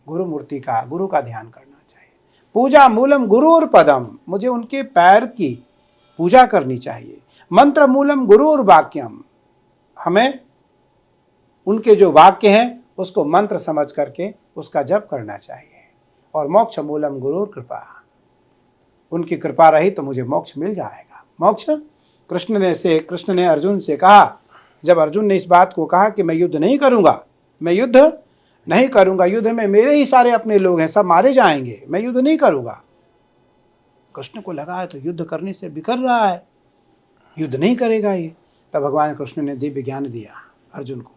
गुरु मूर्ति का, गुरु का ध्यान करना चाहिए। पूजा मूलम गुरुर्पदम, मुझे उनके पैर की पूजा करनी चाहिए। मंत्र मूलम गुरुर्वाक्यम, हमें उनके जो वाक्य हैं उसको मंत्र समझ करके उसका जप करना चाहिए। और मोक्ष मूलम गुरुर्कृपा, उनकी कृपा रही तो मुझे मोक्ष मिल जाएगा। मोक्ष कृष्ण ने अर्जुन से कहा, जब अर्जुन ने इस बात को कहा कि मैं युद्ध नहीं करूंगा, मैं युद्ध नहीं करूंगा, युद्ध में मेरे ही सारे अपने लोग हैं, सब मारे जाएंगे, मैं युद्ध नहीं करूंगा। कृष्ण को लगा है तो युद्ध करने से बिकर रहा है, युद्ध नहीं करेगा ये। तब भगवान कृष्ण ने दिव्य ज्ञान दिया अर्जुन को,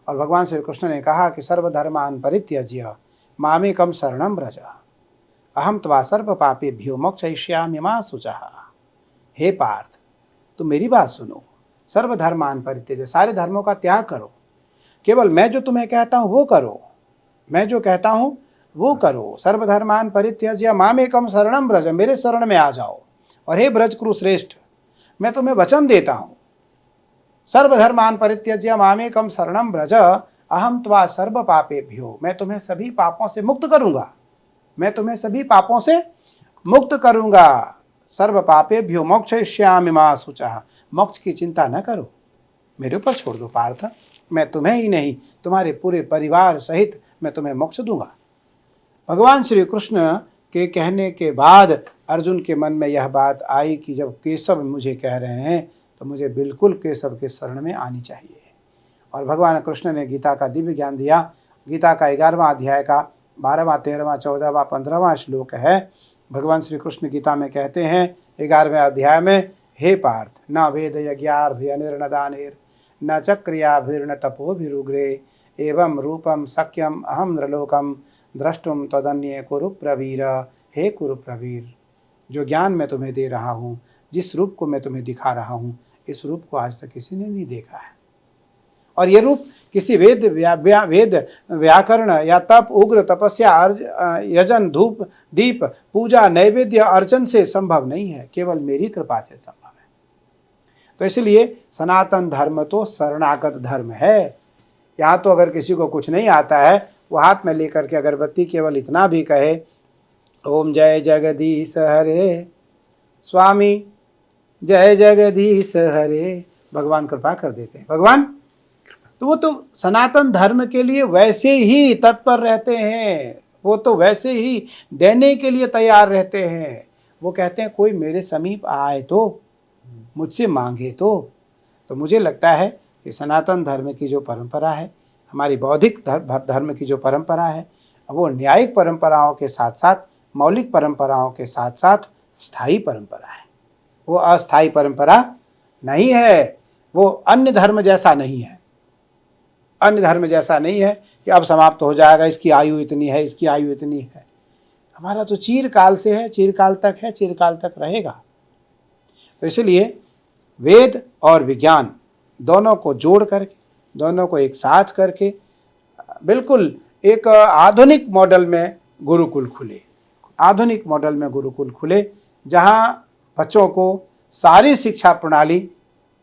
और भगवान श्री कृष्ण ने कहा कि सर्वधर्मान परित्यज्य मामेकम शरणं व्रज, अहम त्वा सर्व पापेभ्यो मोक्षयिष्यामि मा शुचः। हे पार्थ, तुम मेरी बात सुनो, सर्वधर्मान परित्यज्य, सारे धर्मों का त्याग करो, केवल मैं जो तुम्हें कहता हूँ वो करो, मैं जो कहता हूँ वो करो। सर्वधर्मान परित्यज्य मामेकम शरणं व्रज, मेरे शरण में आ जाओ। और हे ब्रजकुरु श्रेष्ठ, मैं तुम्हें वचन देता हूँ, सर्वधर्मान परित्यज्य मामेकम शरणं व्रज, अहम त्वा सर्व पापेभ्यो, मैं तुम्हें सभी पापों से मुक्त करूंगा, मैं तुम्हें सभी पापों से मुक्त करूंगा। सर्व पापेभ्यो मोक्षयिष्यामि मा शुचः, मोक्ष की चिंता न करो, मेरे ऊपर छोड़ दो पार्थ, मैं तुम्हें ही नहीं तुम्हारे पूरे परिवार सहित मैं तुम्हें मोक्ष दूंगा। भगवान श्री कृष्ण के कहने के बाद अर्जुन के मन में यह बात आई कि जब केशव मुझे कह रहे हैं तो मुझे बिल्कुल केशव के शरण में आनी चाहिए। और भगवान कृष्ण ने गीता का दिव्य ज्ञान दिया। गीता का 11वां अध्याय का 12वां, 13वां, 14वां, 15वां श्लोक है। भगवान श्री कृष्ण गीता में कहते हैं 11वें अध्याय में, हे पार्थ, न वेद यज्ञार्थनिर्नदानेर न च क्रियाभिर्न तपोभिरुग्रे एवं रूपम शक्यम अहम नृलोकम द्रष्टुम तदन्ये कुरु प्रवीर। हे कुरु प्रवीर, जो ज्ञान मैं तुम्हें दे रहा हूँ, जिस रूप को मैं तुम्हें दिखा रहा हूँ, इस रूप को आज तक किसी ने नहीं देखा है। और ये रूप किसी वेद व्याकरण या तप, उग्र तपस्या, यजन, धूप, दीप, पूजा, नैवेद्य, अर्चन से संभव नहीं है, केवल मेरी कृपा से संभव है। तो इसलिए सनातन धर्म तो शरणागत धर्म है। यहाँ तो अगर किसी को कुछ नहीं आता है, वो हाथ में लेकर के अगरबत्ती केवल इतना भी कहे, ओम जय जगदीश हरे, स्वामी जय जगदीश हरे, भगवान कृपा कर देते हैं। भगवान, तो वो तो सनातन धर्म के लिए वैसे ही तत्पर रहते हैं, वो तो वैसे ही देने के लिए तैयार रहते हैं। वो कहते हैं कोई मेरे समीप आए तो, मुझसे मांगे तो मुझे लगता है कि सनातन धर्म की जो परंपरा है, हमारी बौद्धिक धर्म की जो परंपरा है, वो न्यायिक परंपराओं के साथ साथ, मौलिक परंपराओं के साथ साथ स्थायी परंपरा है। वो अस्थायी परंपरा नहीं है, वो अन्य धर्म जैसा नहीं है। अन्य धर्म जैसा नहीं है कि अब समाप्त हो जाएगा, इसकी आयु इतनी है, इसकी आयु इतनी है। हमारा तो चिरकाल से है, चिरकाल तक है, चिरकाल तक रहेगा। तो इसलिए वेद और विज्ञान दोनों को जोड़ करके, दोनों को एक साथ करके बिल्कुल एक आधुनिक मॉडल में गुरुकुल खुले, आधुनिक मॉडल में गुरुकुल खुले, जहाँ बच्चों को सारी शिक्षा प्रणाली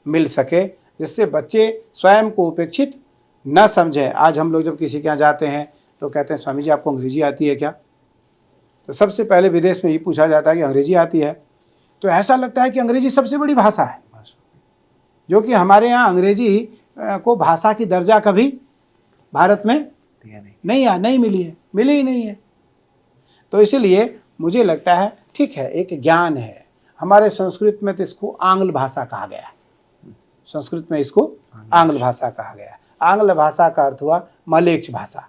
मिल सके, जिससे बच्चे स्वयं को उपेक्षित न समझें। आज हम लोग जब किसी के यहाँ जाते हैं तो कहते हैं, स्वामी जी आपको अंग्रेजी आती है क्या? तो सबसे पहले विदेश में ये पूछा जाता है कि अंग्रेजी आती है। तो ऐसा लगता है कि अंग्रेजी सबसे बड़ी भाषा है, जो कि हमारे यहाँ अंग्रेजी को भाषा की दर्जा कभी भारत में नहीं मिली है, मिली ही नहीं है। तो इसलिए मुझे लगता है ठीक है, एक ज्ञान है। हमारे संस्कृत में तो इसको आंग्ल भाषा कहा गया है। संस्कृत में इसको आंग्ल भाषा कहा गया है। आंग्ल भाषा का अर्थ हुआ मलेच्छ भाषा,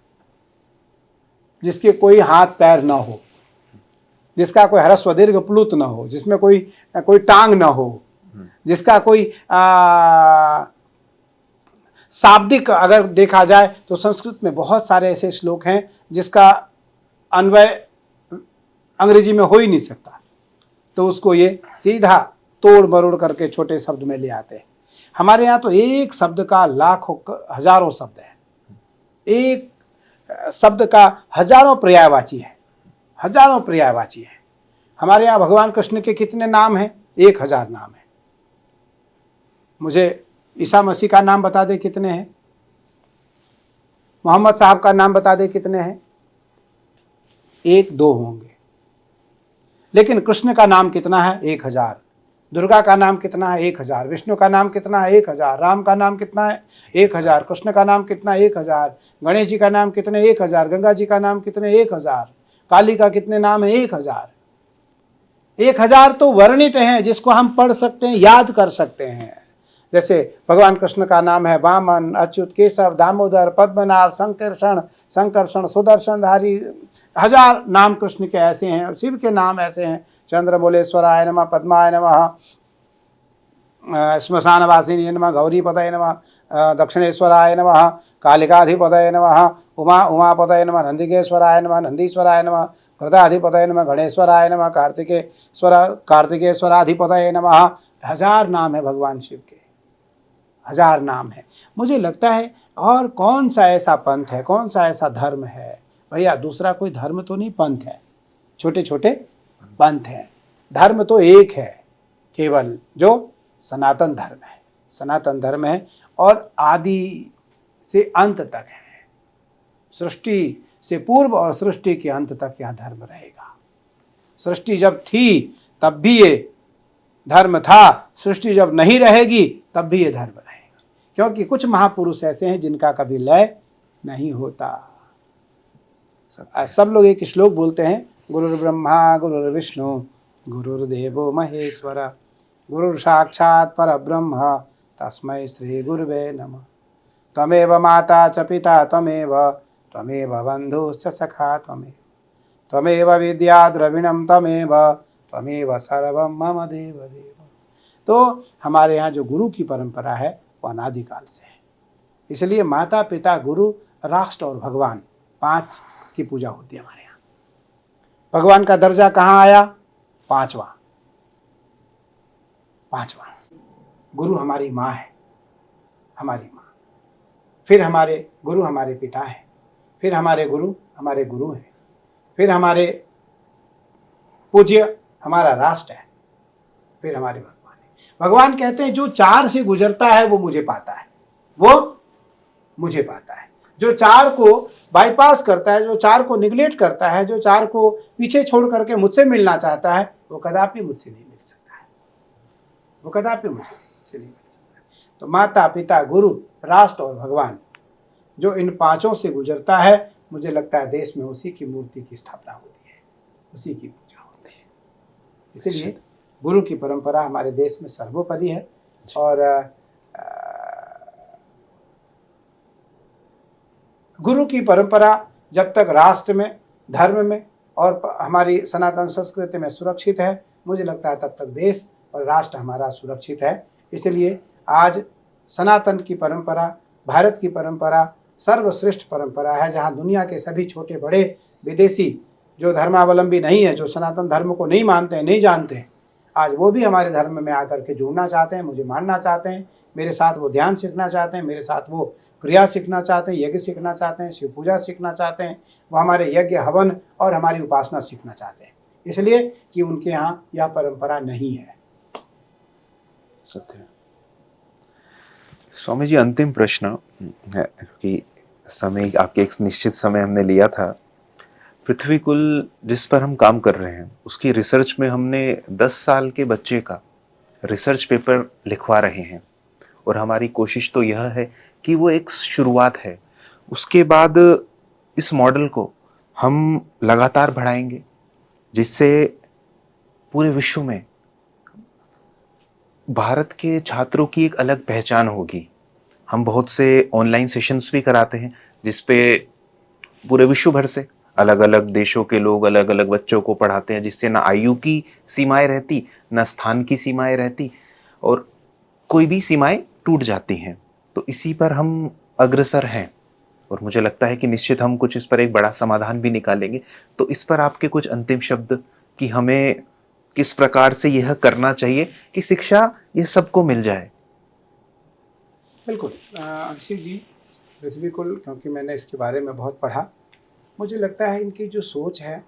जिसके कोई हाथ पैर न हो, जिसका कोई ह्रस्व दीर्घ प्लुत न हो, जिसमें कोई टांग न हो, जिसका कोई शाब्दिक अगर देखा जाए तो संस्कृत में बहुत सारे ऐसे श्लोक हैं जिसका अन्वय अंग्रेजी में हो ही नहीं सकता, तो उसको ये सीधा तोड़ मरोड़ करके छोटे शब्द में ले आते हैं। हमारे यहाँ तो एक शब्द का लाखों हजारों शब्द है, एक शब्द का हजारों पर्यायवाची है, हजारों पर्यायवाची है। हमारे यहाँ भगवान कृष्ण के कितने नाम हैं? 1000 नाम है। मुझे ईसा मसीह का नाम बता दे कितने हैं? मोहम्मद साहब का नाम बता दे कितने हैं? 1-2 होंगे। लेकिन कृष्ण का नाम कितना है? 1000। दुर्गा का नाम कितना है? 1000। विष्णु का नाम कितना है? 1000। राम का नाम कितना है? 1000। कृष्ण का नाम कितना है? 1000। गणेश जी का नाम कितने? 1000। गंगा जी का नाम कितने? 1000। काली का कितने नाम है? 1000। 1000 तो वर्णित हैं, जिसको हम पढ़ सकते हैं, याद कर सकते हैं। जैसे भगवान कृष्ण का नाम है वामन, अच्युत, केशव, दामोदर, पद्मनाभ, संकर्षण, सुदर्शनधारी। 1000 नाम कृष्ण के ऐसे हैं। और शिव के नाम ऐसे हैं, चंद्रमौलेश्वराय नमः, पद्माय नमः, श्मशानवासिनी नमः, गौरीपतये नमः, दक्षिणेश्वराय नमः, कालिकाधिपतये नमः, उमापतये नमः, नंदिकेश्वराय नमः, नंदीश्वराय नमः, कृताधिपतये नमः, गणेश्वराय नमः, कार्तिकेश्वराधिपतये नमः। 1000 नाम है भगवान शिव के, 1000 नाम है। मुझे लगता है और कौन सा ऐसा पंथ है, कौन सा ऐसा धर्म है भैया? दूसरा कोई धर्म तो नहीं, पंथ है, छोटे छोटे पंथ हैं। धर्म तो एक है केवल, जो सनातन धर्म है। सनातन धर्म है और आदि से अंत तक है। सृष्टि से पूर्व और सृष्टि के अंत तक यह धर्म रहेगा। सृष्टि जब थी तब भी ये धर्म था, सृष्टि जब नहीं रहेगी तब भी ये धर्म रहेगा, क्योंकि कुछ महापुरुष ऐसे हैं जिनका कभी लय नहीं होता। सब लोग एक श्लोक बोलते हैं, गुरुर्ब्रह्मा गुरुर्विष्णु गुरुर्देवो महेश्वर गुरुर साक्षात् परब्रह्म तस्मै श्री गुरुवे नमः। त्वमेव माता च पिता त्वमेव बन्धुश्च सखा त्वमेव विद्या द्रविणं त्वमेव सर्वं मम देव देव। तो हमारे यहाँ जो गुरु की परंपरा है वो अनादिकाल से है। इसलिए माता पिता गुरु राष्ट्र और भगवान 5 की पूजा होती है हमारे यहाँ। भगवान का दर्जा कहाँ आया? 5वां। गुरु हमारी माँ है, हमारी माँ। फिर हमारे गुरु हमारे पिता है, फिर हमारे गुरु हैं, फिर हमारे पूज्य हमारा राष्ट्र है, फिर हमारे भगवान है। भगवान कहते हैं जो 4 से गुजरता है वो मुझे पाता है, वो मुझे पाता है। जो 4 को बाईपास करता है, जो 4 को निगलेक्ट करता है, जो 4 को पीछे छोड़ करके मुझसे मिलना चाहता है, वो कदापि मुझसे नहीं मिल सकता है, वो कदापि मुझसे नहीं मिल सकता है। तो माता पिता गुरु राष्ट्र और भगवान, जो इन 5 से गुजरता है, मुझे लगता है देश में उसी की मूर्ति की स्थापना होती है, उसी की पूजा होती है। इसलिए गुरु की परंपरा हमारे देश में सर्वोपरि है। और गुरु की परंपरा जब तक राष्ट्र में, धर्म में और हमारी सनातन संस्कृति में सुरक्षित है, मुझे लगता है तब तक देश और राष्ट्र हमारा सुरक्षित है। इसलिए आज सनातन की परंपरा, भारत की परंपरा सर्वश्रेष्ठ परंपरा है, जहाँ दुनिया के सभी छोटे बड़े विदेशी जो धर्मावलंबी नहीं है, जो सनातन धर्म को नहीं मानते हैं, नहीं जानते हैं, आज वो भी हमारे धर्म में आकर के जुड़ना चाहते हैं, मुझे मानना चाहते हैं, मेरे साथ वो ध्यान सीखना चाहते हैं, मेरे साथ वो क्रिया सीखना चाहते हैं, यज्ञ सीखना चाहते हैं, शिव पूजा सीखना चाहते हैं, वो हमारे यज्ञ हवन और हमारी उपासना सीखना चाहते हैं, इसलिए कि उनके यहाँ यह परंपरा नहीं है। सत्य। स्वामी जी, अंतिम प्रश्न है कि समय आपके एक निश्चित समय हमने लिया था, पृथ्वी कुल जिस पर हम काम कर रहे हैं उसकी रिसर्च में हमने 10 साल के बच्चे का रिसर्च पेपर लिखवा रहे हैं, और हमारी कोशिश तो यह है कि वो एक शुरुआत है। उसके बाद इस मॉडल को हम लगातार बढ़ाएंगे, जिससे पूरे विश्व में भारत के छात्रों की एक अलग पहचान होगी। हम बहुत से ऑनलाइन सेशंस भी कराते हैं, जिस पे पूरे विश्व भर से अलग-अलग देशों के लोग अलग-अलग बच्चों को पढ़ाते हैं, जिससे ना आयु की सीमाएँ रहती, ना स्थान की सीमाएँ रहती और कोई भी सीमाएँ टूट जाती हैं। तो इसी पर हम अग्रसर हैं और मुझे लगता है कि निश्चित हम कुछ इस पर एक बड़ा समाधान भी निकालेंगे। तो इस पर आपके कुछ अंतिम शब्द कि हमें किस प्रकार से यह करना चाहिए कि शिक्षा ये सबको मिल जाए? बिल्कुल अभिषेक जी, पृथ्वी कुल क्योंकि मैंने इसके बारे में बहुत पढ़ा, मुझे लगता है इनकी जो सोच है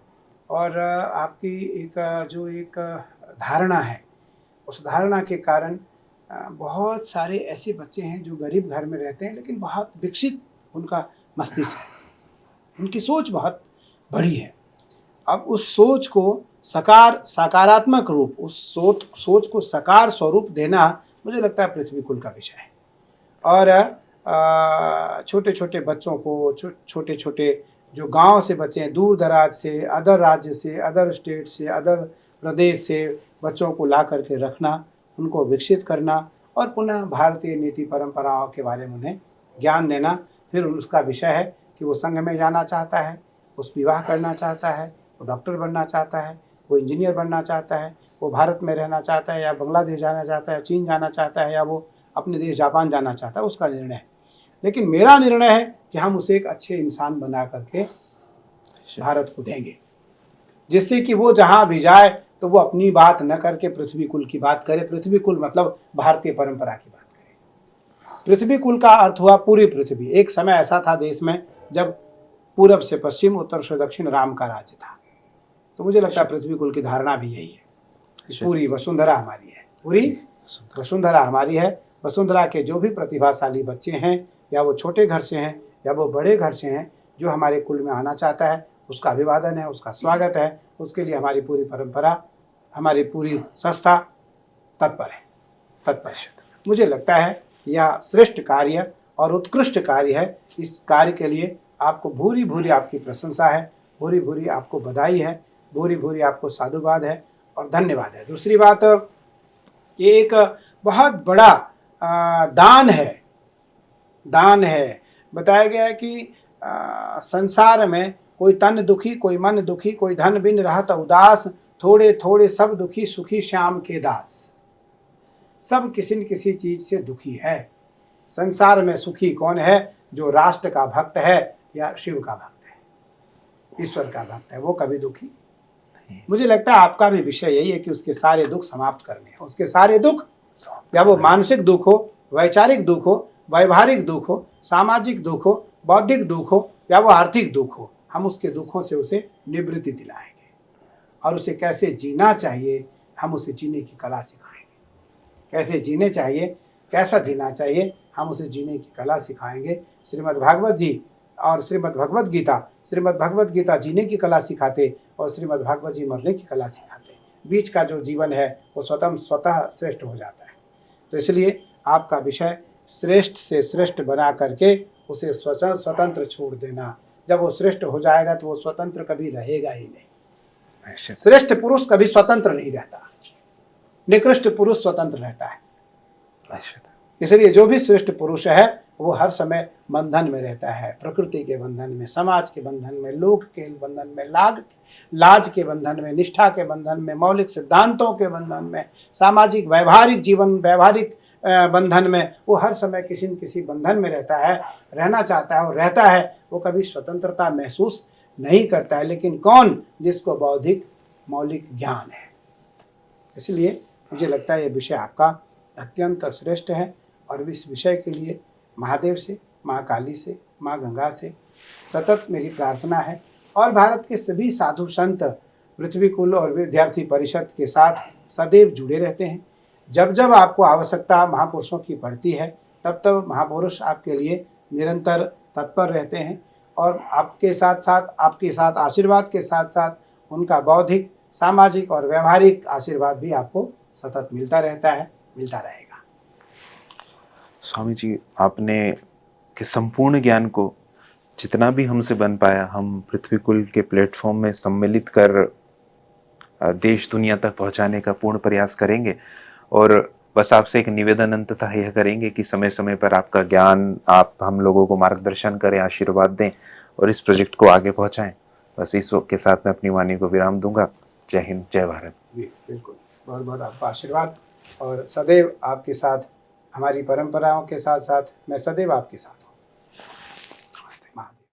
और आपकी एक जो एक धारणा है, उस धारणा के कारण बहुत सारे ऐसे बच्चे हैं जो गरीब घर में रहते हैं लेकिन बहुत विकसित उनका मस्तिष्क है, उनकी सोच बहुत बड़ी है। अब उस सोच को सकारात्मक रूप, उस सोच को साकार स्वरूप देना मुझे लगता है पृथ्वी कुल का विषय है। और छोटे-छोटे बच्चों को छोटे-छोटे जो गाँव से बच्चे हैं, दूर-दराज से, अदर राज्य से, अदर स्टेट से, अदर प्रदेश से बच्चों को ला कर के रखना, उनको विकसित करना और पुनः भारतीय नीति परंपराओं के बारे में उन्हें ज्ञान देना। फिर उसका विषय है कि वो संघ में जाना चाहता है, वो विवाह करना चाहता है, वो डॉक्टर बनना चाहता है, वो इंजीनियर बनना चाहता है, वो भारत में रहना चाहता है या बांग्लादेश जाना चाहता है, चीन जाना चाहता है या वो अपने देश जापान जाना चाहता है, उसका निर्णय है। लेकिन मेरा निर्णय है कि हम उसे एक अच्छे इंसान बना करके भारत को देंगे, जिससे कि वो जहाँ भी जाए तो वो अपनी बात न करके पृथ्वी कुल की बात करे। पृथ्वी कुल मतलब भारतीय परंपरा की बात करे। पृथ्वी कुल का अर्थ हुआ पूरी पृथ्वी। एक समय ऐसा था देश में जब पूरब से पश्चिम, उत्तर से दक्षिण राम का राज्य था। तो मुझे लगता है पृथ्वी कुल की धारणा भी यही है, पूरी वसुंधरा हमारी है, पूरी वसुंधरा हमारी है। वसुंधरा के जो भी प्रतिभाशाली बच्चे हैं, या वो छोटे घर से हैं या वो बड़े घर से हैं, जो हमारे कुल में आना चाहता है उसका अभिवादन है, उसका स्वागत है। उसके लिए हमारी पूरी परंपरा, हमारी पूरी संस्था तत्पर है। मुझे लगता है यह श्रेष्ठ कार्य और उत्कृष्ट कार्य है। इस कार्य के लिए आपको भूरी भूरी आपकी प्रशंसा है, भूरी भूरी आपको बधाई है, भूरी भूरी आपको साधुवाद है और धन्यवाद है। दूसरी बात, ये एक बहुत बड़ा दान है। बताया गया है कि संसार में कोई तन दुखी, कोई मन दुखी, कोई धन बिन रहत उदास, थोड़े थोड़े सब दुखी, सुखी श्याम के दास। सब किसी न किसी चीज से दुखी है। संसार में सुखी कौन है? जो राष्ट्र का भक्त है या शिव का भक्त है, ईश्वर का भक्त है, वो कभी दुखी। मुझे लगता है आपका भी विषय यही है कि उसके सारे दुख समाप्त करने हैं। उसके सारे दुख, या वो मानसिक दुख हो, वैचारिक दुख हो, व्यवहारिक दुख हो, सामाजिक दुख हो, बौद्धिक दुख हो या वो आर्थिक दुख हो, हम उसके दुखों से उसे निवृत्ति दिलाएंगे और उसे कैसे जीना चाहिए हम उसे जीने की कला सिखाएंगे। कैसे जीने चाहिए, कैसा जीना चाहिए, हम उसे जीने की कला सिखाएंगे। श्रीमद् भागवत जी और श्रीमद् भगवत गीता जीने की कला सिखाते और श्रीमद् भागवत जी मरने की कला सिखाते। बीच का जो जीवन है वो स्वतः श्रेष्ठ हो जाता है। तो इसलिए आपका विषय श्रेष्ठ से श्रेष्ठ बना करके उसे स्वतंत्र छोड़ देना। जब वो श्रेष्ठ हो जाएगा तो वो स्वतंत्र कभी रहेगा ही नहीं। श्रेष्ठ पुरुष कभी स्वतंत्र नहीं रहता, निकृष्ट पुरुष स्वतंत्र रहता है। इसलिए जो भी श्रेष्ठ पुरुष है वो हर समय बंधन में रहता है, प्रकृति के बंधन में, समाज के बंधन में, लोक के बंधन में, लाज के बंधन में, निष्ठा के बंधन में, मौलिक सिद्धांतों के बंधन में, सामाजिक व्यवहारिक बंधन में। वो हर समय किसी न किसी बंधन में रहता है, रहना चाहता है और रहता है। वो कभी स्वतंत्रता महसूस नहीं करता है। लेकिन कौन? जिसको बौद्धिक मौलिक ज्ञान है। इसलिए मुझे लगता है ये विषय आपका अत्यंत श्रेष्ठ है और इस विषय के लिए महादेव से, माँ काली से, माँ गंगा से सतत मेरी प्रार्थना है और भारत के सभी साधु संत पृथ्वी कुल और विद्यार्थी परिषद के साथ सदैव जुड़े रहते हैं। जब जब आपको आवश्यकता महापुरुषों की पड़ती है तब तब महापुरुष आपके लिए निरंतर तत्पर रहते हैं और आपके साथ आशीर्वाद के साथ साथ उनका बौद्धिक, सामाजिक और व्यवहारिक आशीर्वाद भी आपको सतत मिलता रहता है, मिलता रहेगा। स्वामी जी, आपने के संपूर्ण ज्ञान को जितना भी हमसे बन पाया हम पृथ्वी कुल के प्लेटफॉर्म में सम्मिलित कर देश दुनिया तक पहुंचाने का पूर्ण प्रयास करेंगे। और बस आपसे एक निवेदन अंततः यह करेंगे कि समय समय पर आपका ज्ञान, आप हम लोगों को मार्गदर्शन करें, आशीर्वाद दें और इस प्रोजेक्ट को आगे पहुंचाएं। बस इस के साथ मैं अपनी वाणी को विराम दूंगा। जय हिंद, जय भारत। जी बिल्कुल, बहुत बहुत आपका आशीर्वाद और सदैव आपके साथ, हमारी परंपराओं के साथ साथ मैं सदैव आपके साथ।